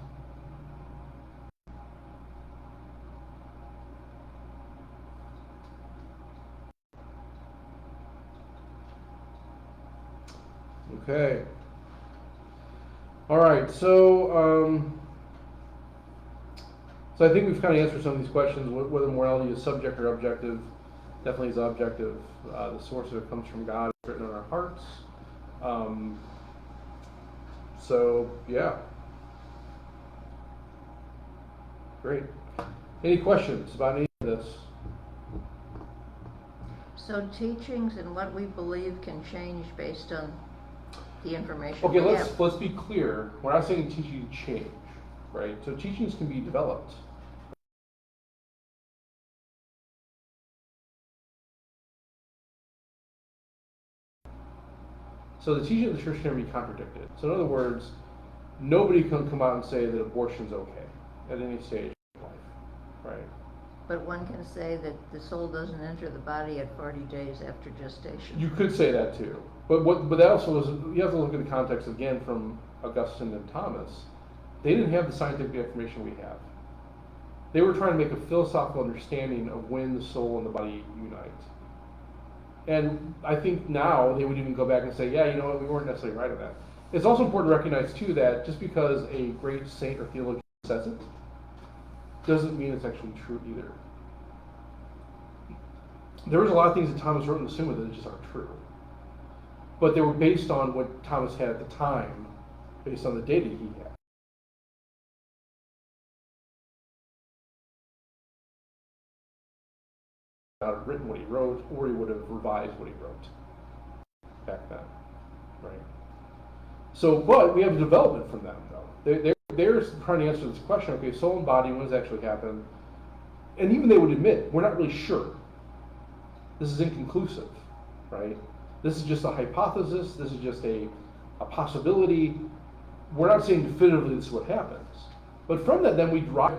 Okay. All right. So I think we've kind of answered some of these questions. Whether morality is subjective or objective, definitely is objective. The source of it comes from God, it's written on our hearts. So yeah. Great. Any questions about any of this? So teachings and what we believe can change based on the information Okay, we have. let's be clear. We're not saying teaching change, right? So teachings can be developed. So the teaching of the church can be contradicted. So in other words, nobody can come out and say that abortion's okay at any stage of life, right? But one can say that the soul doesn't enter the body at 40 days after gestation. You could say that too. But that also is, you have to look at the context again from Augustine and Thomas. They didn't have the scientific information we have. They were trying to make a philosophical understanding of when the soul and the body unite. And I think now they would even go back and say, yeah, you know what, we weren't necessarily right on that. It's also important to recognize too that just because a great saint or theologian says it, doesn't mean it's actually true either. There was a lot of things that Thomas wrote in the Summa that just aren't true. but they were based on what Thomas had at the time, based on the data he had. Not have written what he wrote, or he would have revised what he wrote back then, right? So, but we have development from them, though. They're trying to answer this question, okay, soul and body, when does it actually happen? And even they would admit, we're not really sure. This is inconclusive, right? This is just a hypothesis, this is just a possibility. We're not saying definitively this is what happens. But from that, then we draw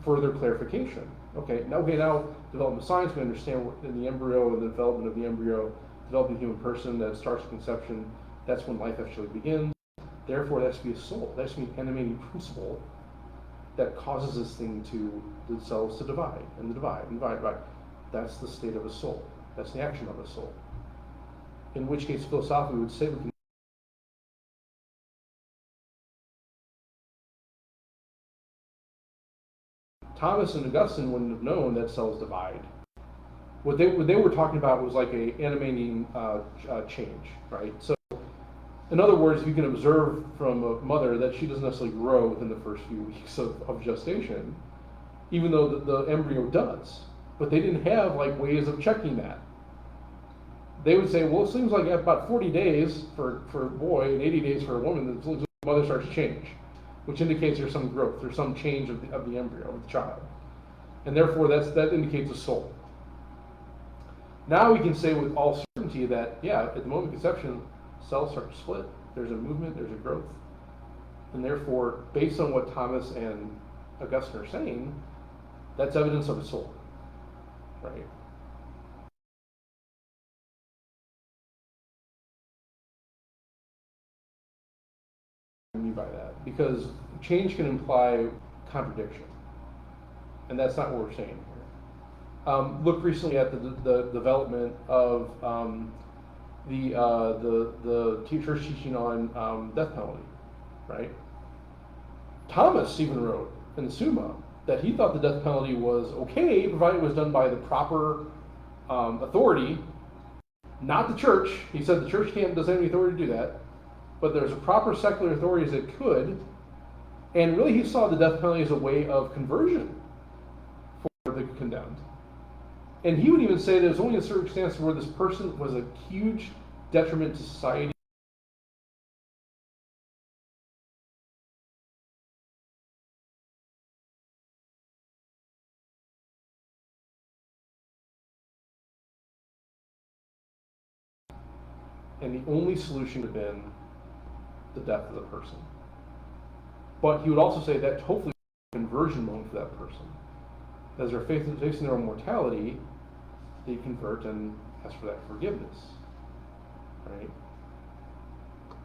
further clarification. Okay, now development of science, we understand what in the embryo and the development of the embryo, developing human person that starts conception, that's when life actually begins. Therefore, there has to be a soul. There has to be an animating principle that causes this thing the cells to divide and divide and divide and divide. That's the state of a soul. That's the action of a soul. In which case, philosophically, we would say we can. Thomas and Augustine wouldn't have known that cells divide. What they were talking about was like a animating change, right? So, in other words, you can observe from a mother that she doesn't necessarily grow within the first few weeks of gestation, even though the embryo does. But they didn't have like ways of checking that. They would say, well, it seems like at about 40 days for a boy and 80 days for a woman, the mother starts to change, which indicates there's some growth, there's some change of the embryo, of the child. And therefore, that indicates a soul. Now we can say with all certainty that, yeah, at the moment of conception, cells start to split. There's a movement, there's a growth. And therefore, based on what Thomas and Augustine are saying, that's evidence of a soul, right? What do I mean by that? Because change can imply contradiction. And that's not what we're saying here. Look recently at the development of the church teaching on death penalty, right? Thomas even wrote in the Summa that he thought the death penalty was okay, provided it was done by the proper authority, not the church. He said the church doesn't have any authority to do that, but there's a proper secular authorities that could, and really he saw the death penalty as a way of conversion for the condemned. And he would even say there's only a circumstance where this person was a huge detriment to society. And the only solution would have been the death of the person. But he would also say that hopefully a conversion moment for that person. As they're facing their own mortality, they convert and ask for that forgiveness, right?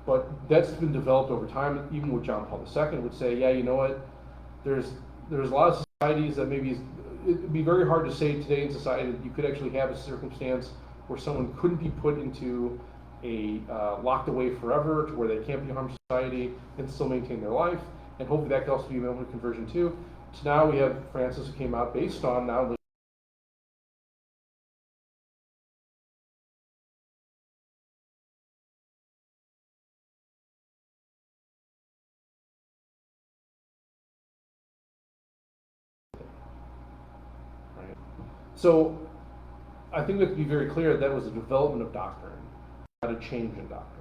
But that's been developed over time. Even with John Paul II would say, yeah, you know what? There's a lot of societies that maybe it'd be very hard to say today in society that you could actually have a circumstance where someone couldn't be put into a locked away forever to where they can't be harmed to society and still maintain their life. And hopefully that could also be a moment of conversion too. So now we have Francis who came out based on not only right. So I think we have to be very clear that was a development of doctrine, not a change in doctrine.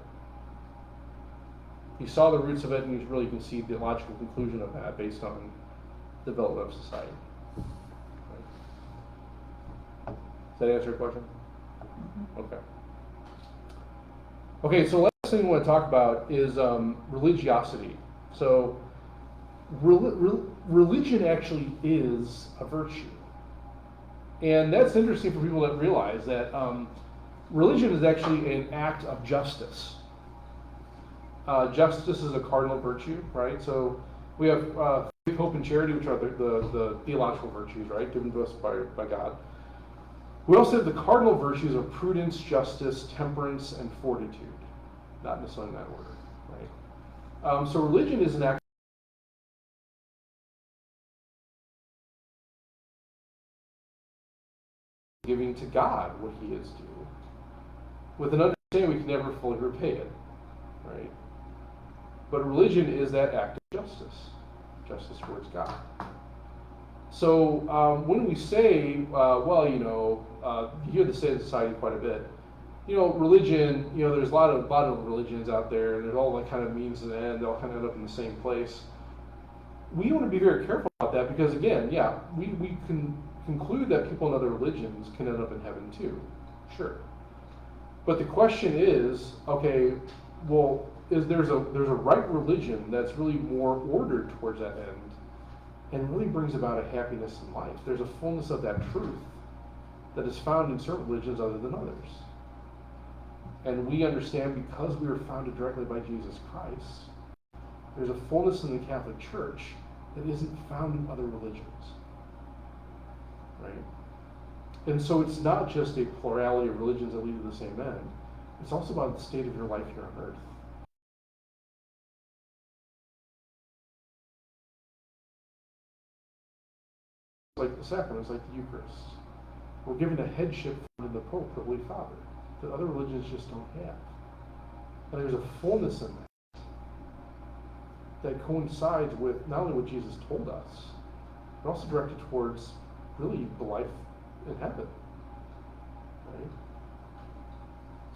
He saw the roots of it and he really conceived the logical conclusion of that based on development of society. Right. Does that answer your question? Mm-hmm. Okay. Okay, so last thing we want to talk about is religiosity. So religion actually is a virtue. And that's interesting for people that realize that religion is actually an act of justice. Justice is a cardinal virtue, right? So we have faith, hope, and charity, which are the theological virtues, right, given to us by God. We also have the cardinal virtues of prudence, justice, temperance, and fortitude. Not necessarily in that order, right? So religion is an act giving to God what he is due, with an saying we can never fully repay it, right? But religion is that act of justice towards God. So when we say, you hear this said in society quite a bit, religion, there's a lot of religions out there, and there's all that kind of means to the end, they all kind of end up in the same place. We want to be very careful about that because, again, we can conclude that people in other religions can end up in heaven too, sure. But the question is, okay, well, there's a right religion that's really more ordered towards that end and really brings about a happiness in life. There's a fullness of that truth that is found in certain religions other than others. And we understand because we were founded directly by Jesus Christ, there's a fullness in the Catholic Church that isn't found in other religions. Right? And so it's not just a plurality of religions that lead to the same end. It's also about the state of your life here on earth. Like the sacraments, like the Eucharist. We're given a headship from the Pope, the Holy Father, that other religions just don't have. And there's a fullness in that coincides with not only what Jesus told us, but also directed towards really the life in heaven. Right?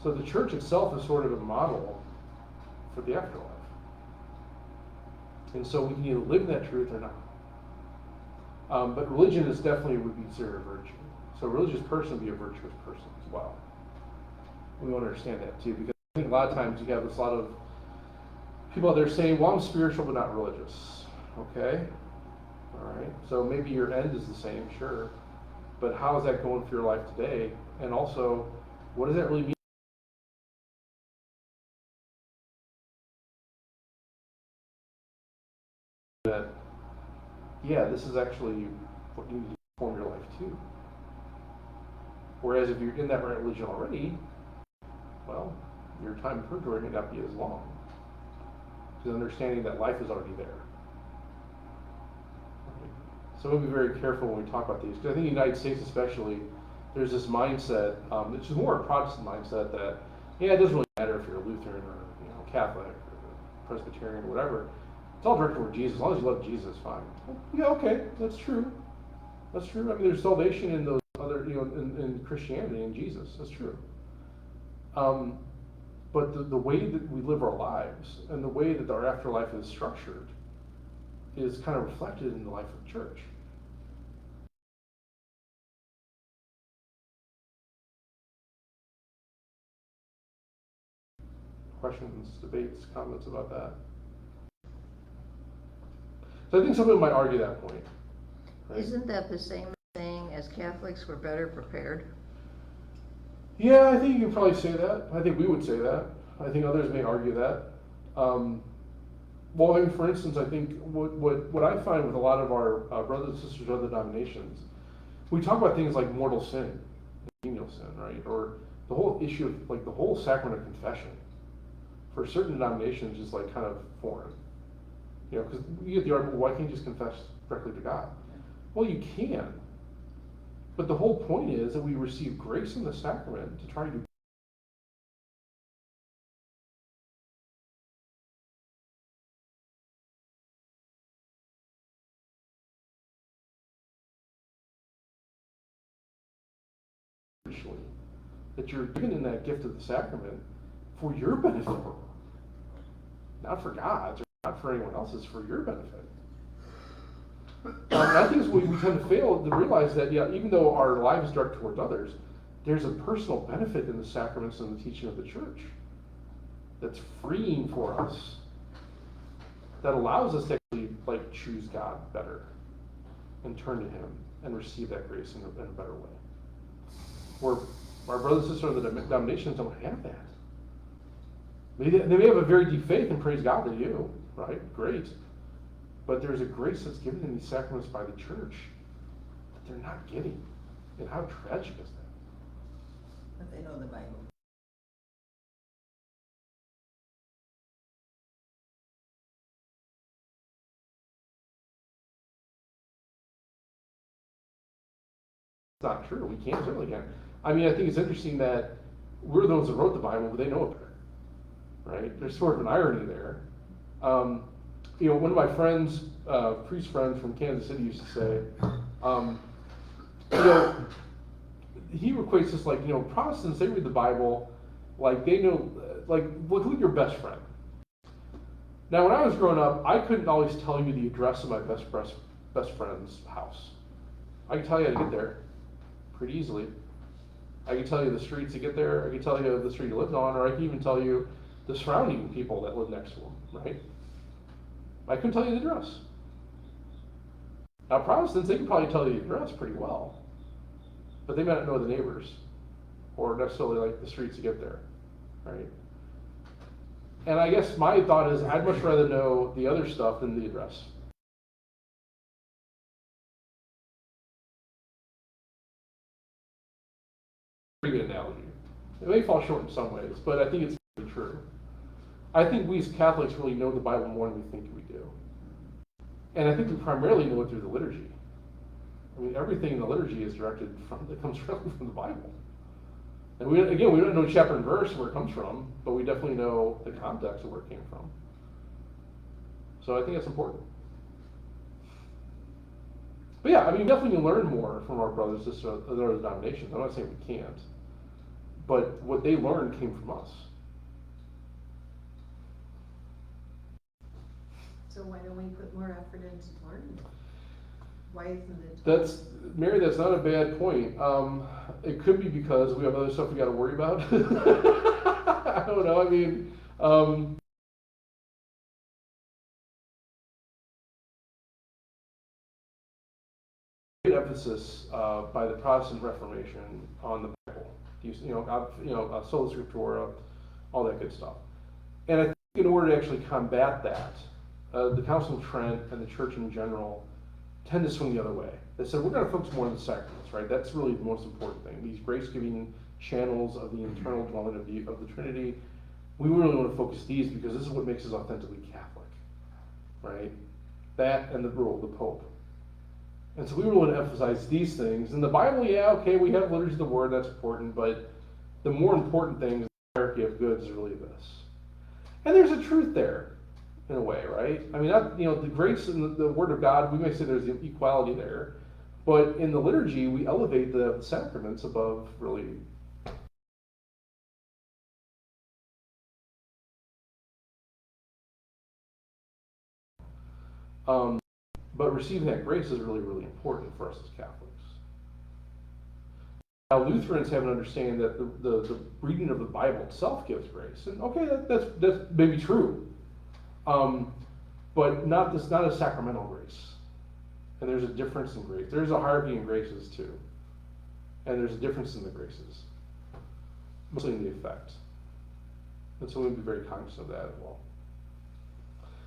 So the church itself is sort of a model for the afterlife. And so we can either live in that truth or not. But religion is definitely would be considered a virtue. So a religious person would be a virtuous person as well. We want to understand that too, because I think a lot of times you have this lot of people out there saying, well, I'm spiritual but not religious. Okay? Alright. So maybe your end is the same, sure. But how is that going for your life today? And also, what does that really mean? That, this is actually what you need to form your life too. Whereas if you're in that right religion already, well, your time in purgatory may not be as long. Because understanding that life is already there. So we'll be very careful when we talk about these. Because I think in the United States especially, there's this mindset, it's just more a Protestant mindset that, it doesn't really matter if you're a Lutheran or Catholic or Presbyterian or whatever. It's all directed toward Jesus. As long as you love Jesus, fine. Yeah, okay, that's true. That's true. I mean, there's salvation in those other, in Christianity and Jesus. That's true. But the way that we live our lives and the way that our afterlife is structured is kind of reflected in the life of the church. Questions, debates, comments about that? So I think some people might argue that point. Right? Isn't that the same thing as Catholics were better prepared? Yeah, I think you can probably say that. I think we would say that. I think others may argue that. Well, I mean, for instance, I think what I find with a lot of our brothers and sisters of other denominations, we talk about things like mortal sin, venial sin, right? Or the whole issue of like the whole sacrament of confession. For certain denominations, is like kind of foreign. Because you get the argument, why can't you just confess directly to God? Well, you can. But the whole point is that we receive grace in the sacrament to try to do that you're given in that gift of the sacrament for your benefit, not for God's or not for anyone else's, for your benefit. And I think we tend to fail to realize that even though our lives direct towards others, there's a personal benefit in the sacraments and the teaching of the church that's freeing for us, that allows us to actually choose God better and turn to Him and receive that grace in a better way. Where our brothers and sisters of the denominations don't have that. They may have a very deep faith, and praise God they do, right? Great. But there's a grace that's given in these sacraments by the church that they're not getting. And how tragic is that? But they know the Bible. It's not true. We certainly can't. I mean, I think it's interesting that we're the ones that wrote the Bible, but they know it better, right? There's sort of an irony there. One of my friends, priest friends from Kansas City used to say, he equates this like, Protestants, they read the Bible, like they know, like, look at your best friend. Now, when I was growing up, I couldn't always tell you the address of my best friend's house. I could tell you how to get there pretty easily. I could tell you the streets to get there. I could tell you the street he lived on, or I could even tell you the surrounding people that live next to him, right? I couldn't tell you the address. Now, Protestants, they can probably tell you the address pretty well, but they might not know the neighbors, or necessarily like the streets to get there, right? And I guess my thought is I'd much rather know the other stuff than the address. Pretty good analogy. It may fall short in some ways, but I think it's really true. I think we as Catholics really know the Bible more than we think we do. And I think we primarily know it through the liturgy. I mean, everything in the liturgy is that comes directly from the Bible. And we don't know chapter and verse where it comes from, but we definitely know the context of where it came from. So I think that's important. But yeah, I mean, definitely can learn more from our brothers and sisters of other denominations. I'm not saying we can't, but what they learned came from us. So why don't we put more effort into learning? Why isn't it? That's not a bad point. It could be because we have other stuff we got to worry about. I don't know. I mean, great emphasis by the Protestant Reformation on the Bible. Sola Scriptura, all that good stuff. And I think in order to actually combat that, the Council of Trent and the Church in general tend to swing the other way. They said we're going to focus more on the sacraments, right? That's really the most important thing. These grace-giving channels of the internal dwelling of the Trinity. We really want to focus these because this is what makes us authentically Catholic, right? That and the rule of the Pope. And so we really want to emphasize these things. In the Bible, we have liturgy of the Word, that's important, but the more important thing is the hierarchy of goods is really this. And there's a truth there, in a way, right? I mean, the grace and the Word of God, we may say there's equality there, but in the liturgy, we elevate the sacraments above really. But receiving that grace is really, really important for us as Catholics. Now, Lutherans have an understanding that the reading of the Bible itself gives grace, and okay, that's maybe true, but not a sacramental grace. And there's a difference in grace. There's a hierarchy in graces too, and there's a difference in the graces, mostly in the effect. And so we'll be very cognizant of that as well.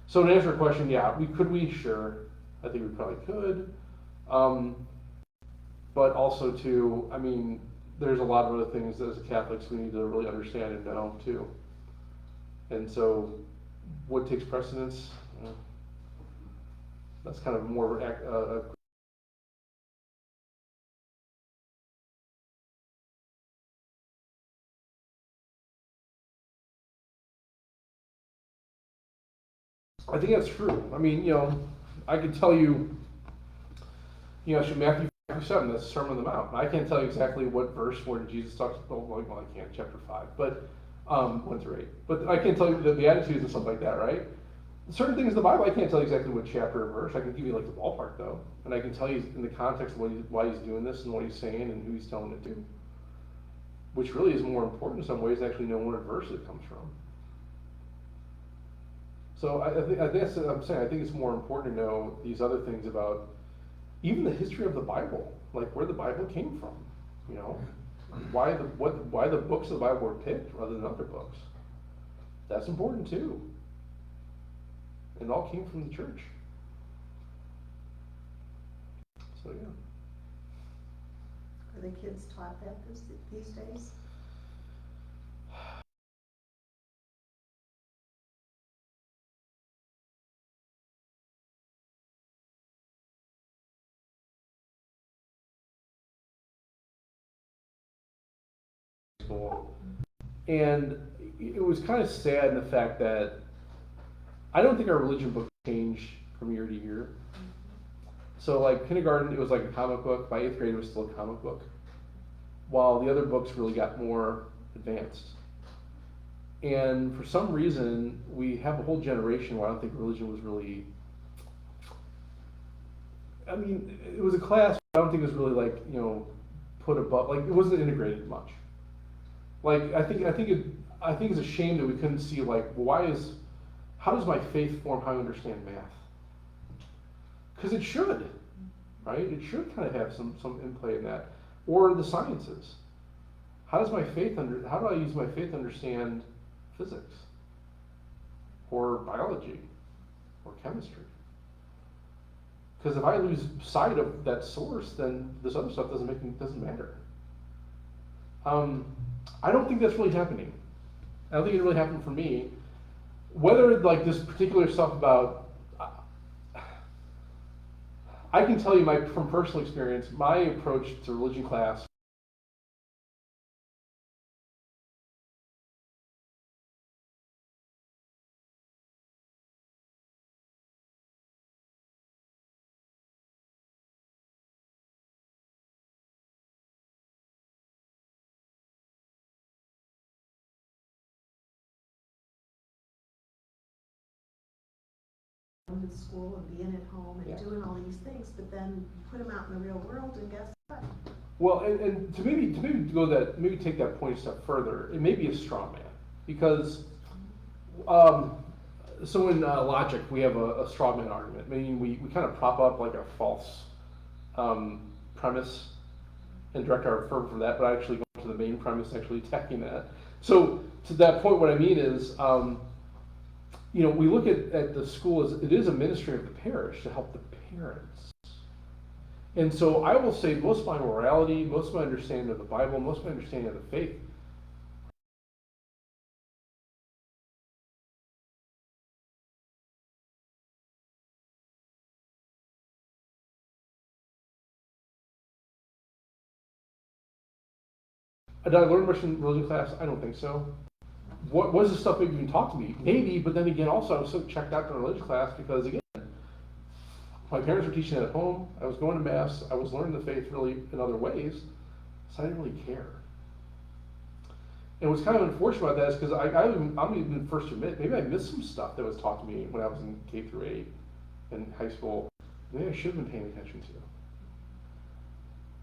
So to answer your question, yeah, could we? Sure. I think we probably could. But also too, I mean, there's a lot of other things that as Catholics we need to really understand and know too. And so what takes precedence? That's kind of more I think that's true. I mean, I could tell you, Matthew 7, that's the Sermon on the Mount. I can't tell you exactly what verse where Jesus talks about, well, I can't, chapter 5, but 1 through 8. But I can't tell you the Beatitudes and stuff like that, right? Certain things in the Bible, I can't tell you exactly what chapter or verse. I can give you like the ballpark though, and I can tell you in the context of why he's doing this and what he's saying and who he's telling it to, which really is more important in some ways than actually knowing what verse it comes from. So I think that's what I'm saying. I think it's more important to know these other things about even the history of the Bible, like where the Bible came from. Why the books of the Bible were picked rather than other books. That's important too. It all came from the church. So yeah. Are the kids taught that these days? school. And it was kind of sad in the fact that I don't think our religion books change from year to year. So like kindergarten, it was like a comic book. By 8th grade, it was still a comic book. While the other books really got more advanced. And for some reason, we have a whole generation where I don't think religion was really, I mean, it was a class, but I don't think it was really like, you know, put above, like it wasn't integrated much. Like I think it's a shame that we couldn't see like, how does my faith form how I understand math? Because it should, right? It should kind of have some inplay in that. Or the sciences. How do I use my faith to understand physics? Or biology? Or chemistry? Because if I lose sight of that source, then this other stuff doesn't matter. I don't think that's really happening. I don't think it really happened for me. Whether like this particular stuff about, I can tell you from personal experience, my approach to religion class in school and being at home and doing all these things, but then put them out in the real world and guess what? Well, and to maybe take that point a step further, it may be a straw man, because so in logic we have a straw man argument, meaning we kind of prop up like a false premise and direct our firm from that, but actually go to the main premise, actually attacking that. So to that point, what I mean is, you know, we look at the school as it is a ministry of the parish to help the parents. And so I will say most of my morality, most of my understanding of the Bible, most of my understanding of the faith Did I learn much in religion class? I don't think so. What was the stuff maybe even taught to me? Maybe, but then again, also I was so checked out in religion class because again, my parents were teaching it at home. I was going to mass. I was learning the faith really in other ways, so I didn't really care. And what's kind of unfortunate about that is because I'm even first to admit, maybe I missed some stuff that was taught to me when I was in K through 8 in high school. Maybe I should have been paying attention to.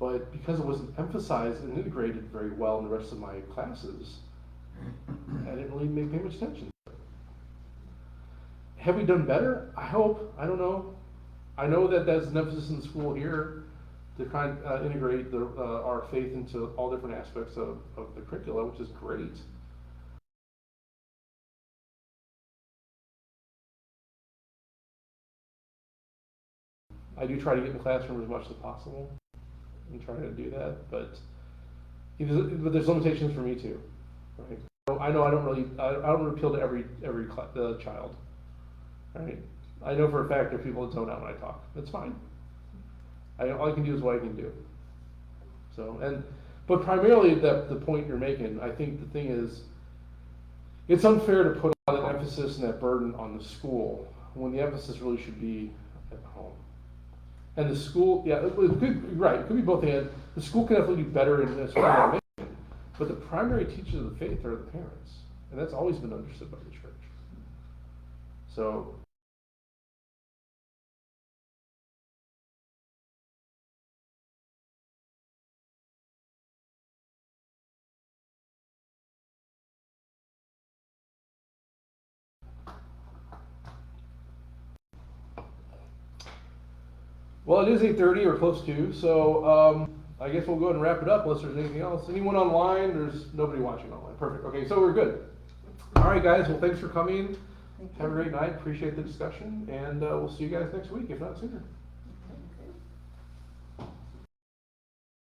But because it wasn't emphasized and integrated very well in the rest of my classes, I didn't really pay much attention to it. Have we done better? I hope. I don't know. I know that there's an emphasis in the school here to kind of integrate our faith into all different aspects of the curricula, which is great. I do try to get in the classroom as much as possible and try to do that, but there's limitations for me too, right? I know I don't appeal to every child, right? I know for a fact there are people that zone out when I talk. That's fine. All I can do is what I can do. So, but primarily the point you're making, I think the thing is, it's unfair to put all that emphasis and that burden on the school when the emphasis really should be at home. And the school, yeah, it could be both and. The school can definitely do better in this way, but the primary teachers of the faith are the parents, and that's always been understood by the church. So. Well, it is 8:30 or close to, so I guess we'll go ahead and wrap it up unless there's anything else. Anyone online? There's nobody watching online. Perfect. Okay, so we're good. All right, guys. Well, thanks for coming. Have a great night. Appreciate the discussion, and we'll see you guys next week, if not sooner.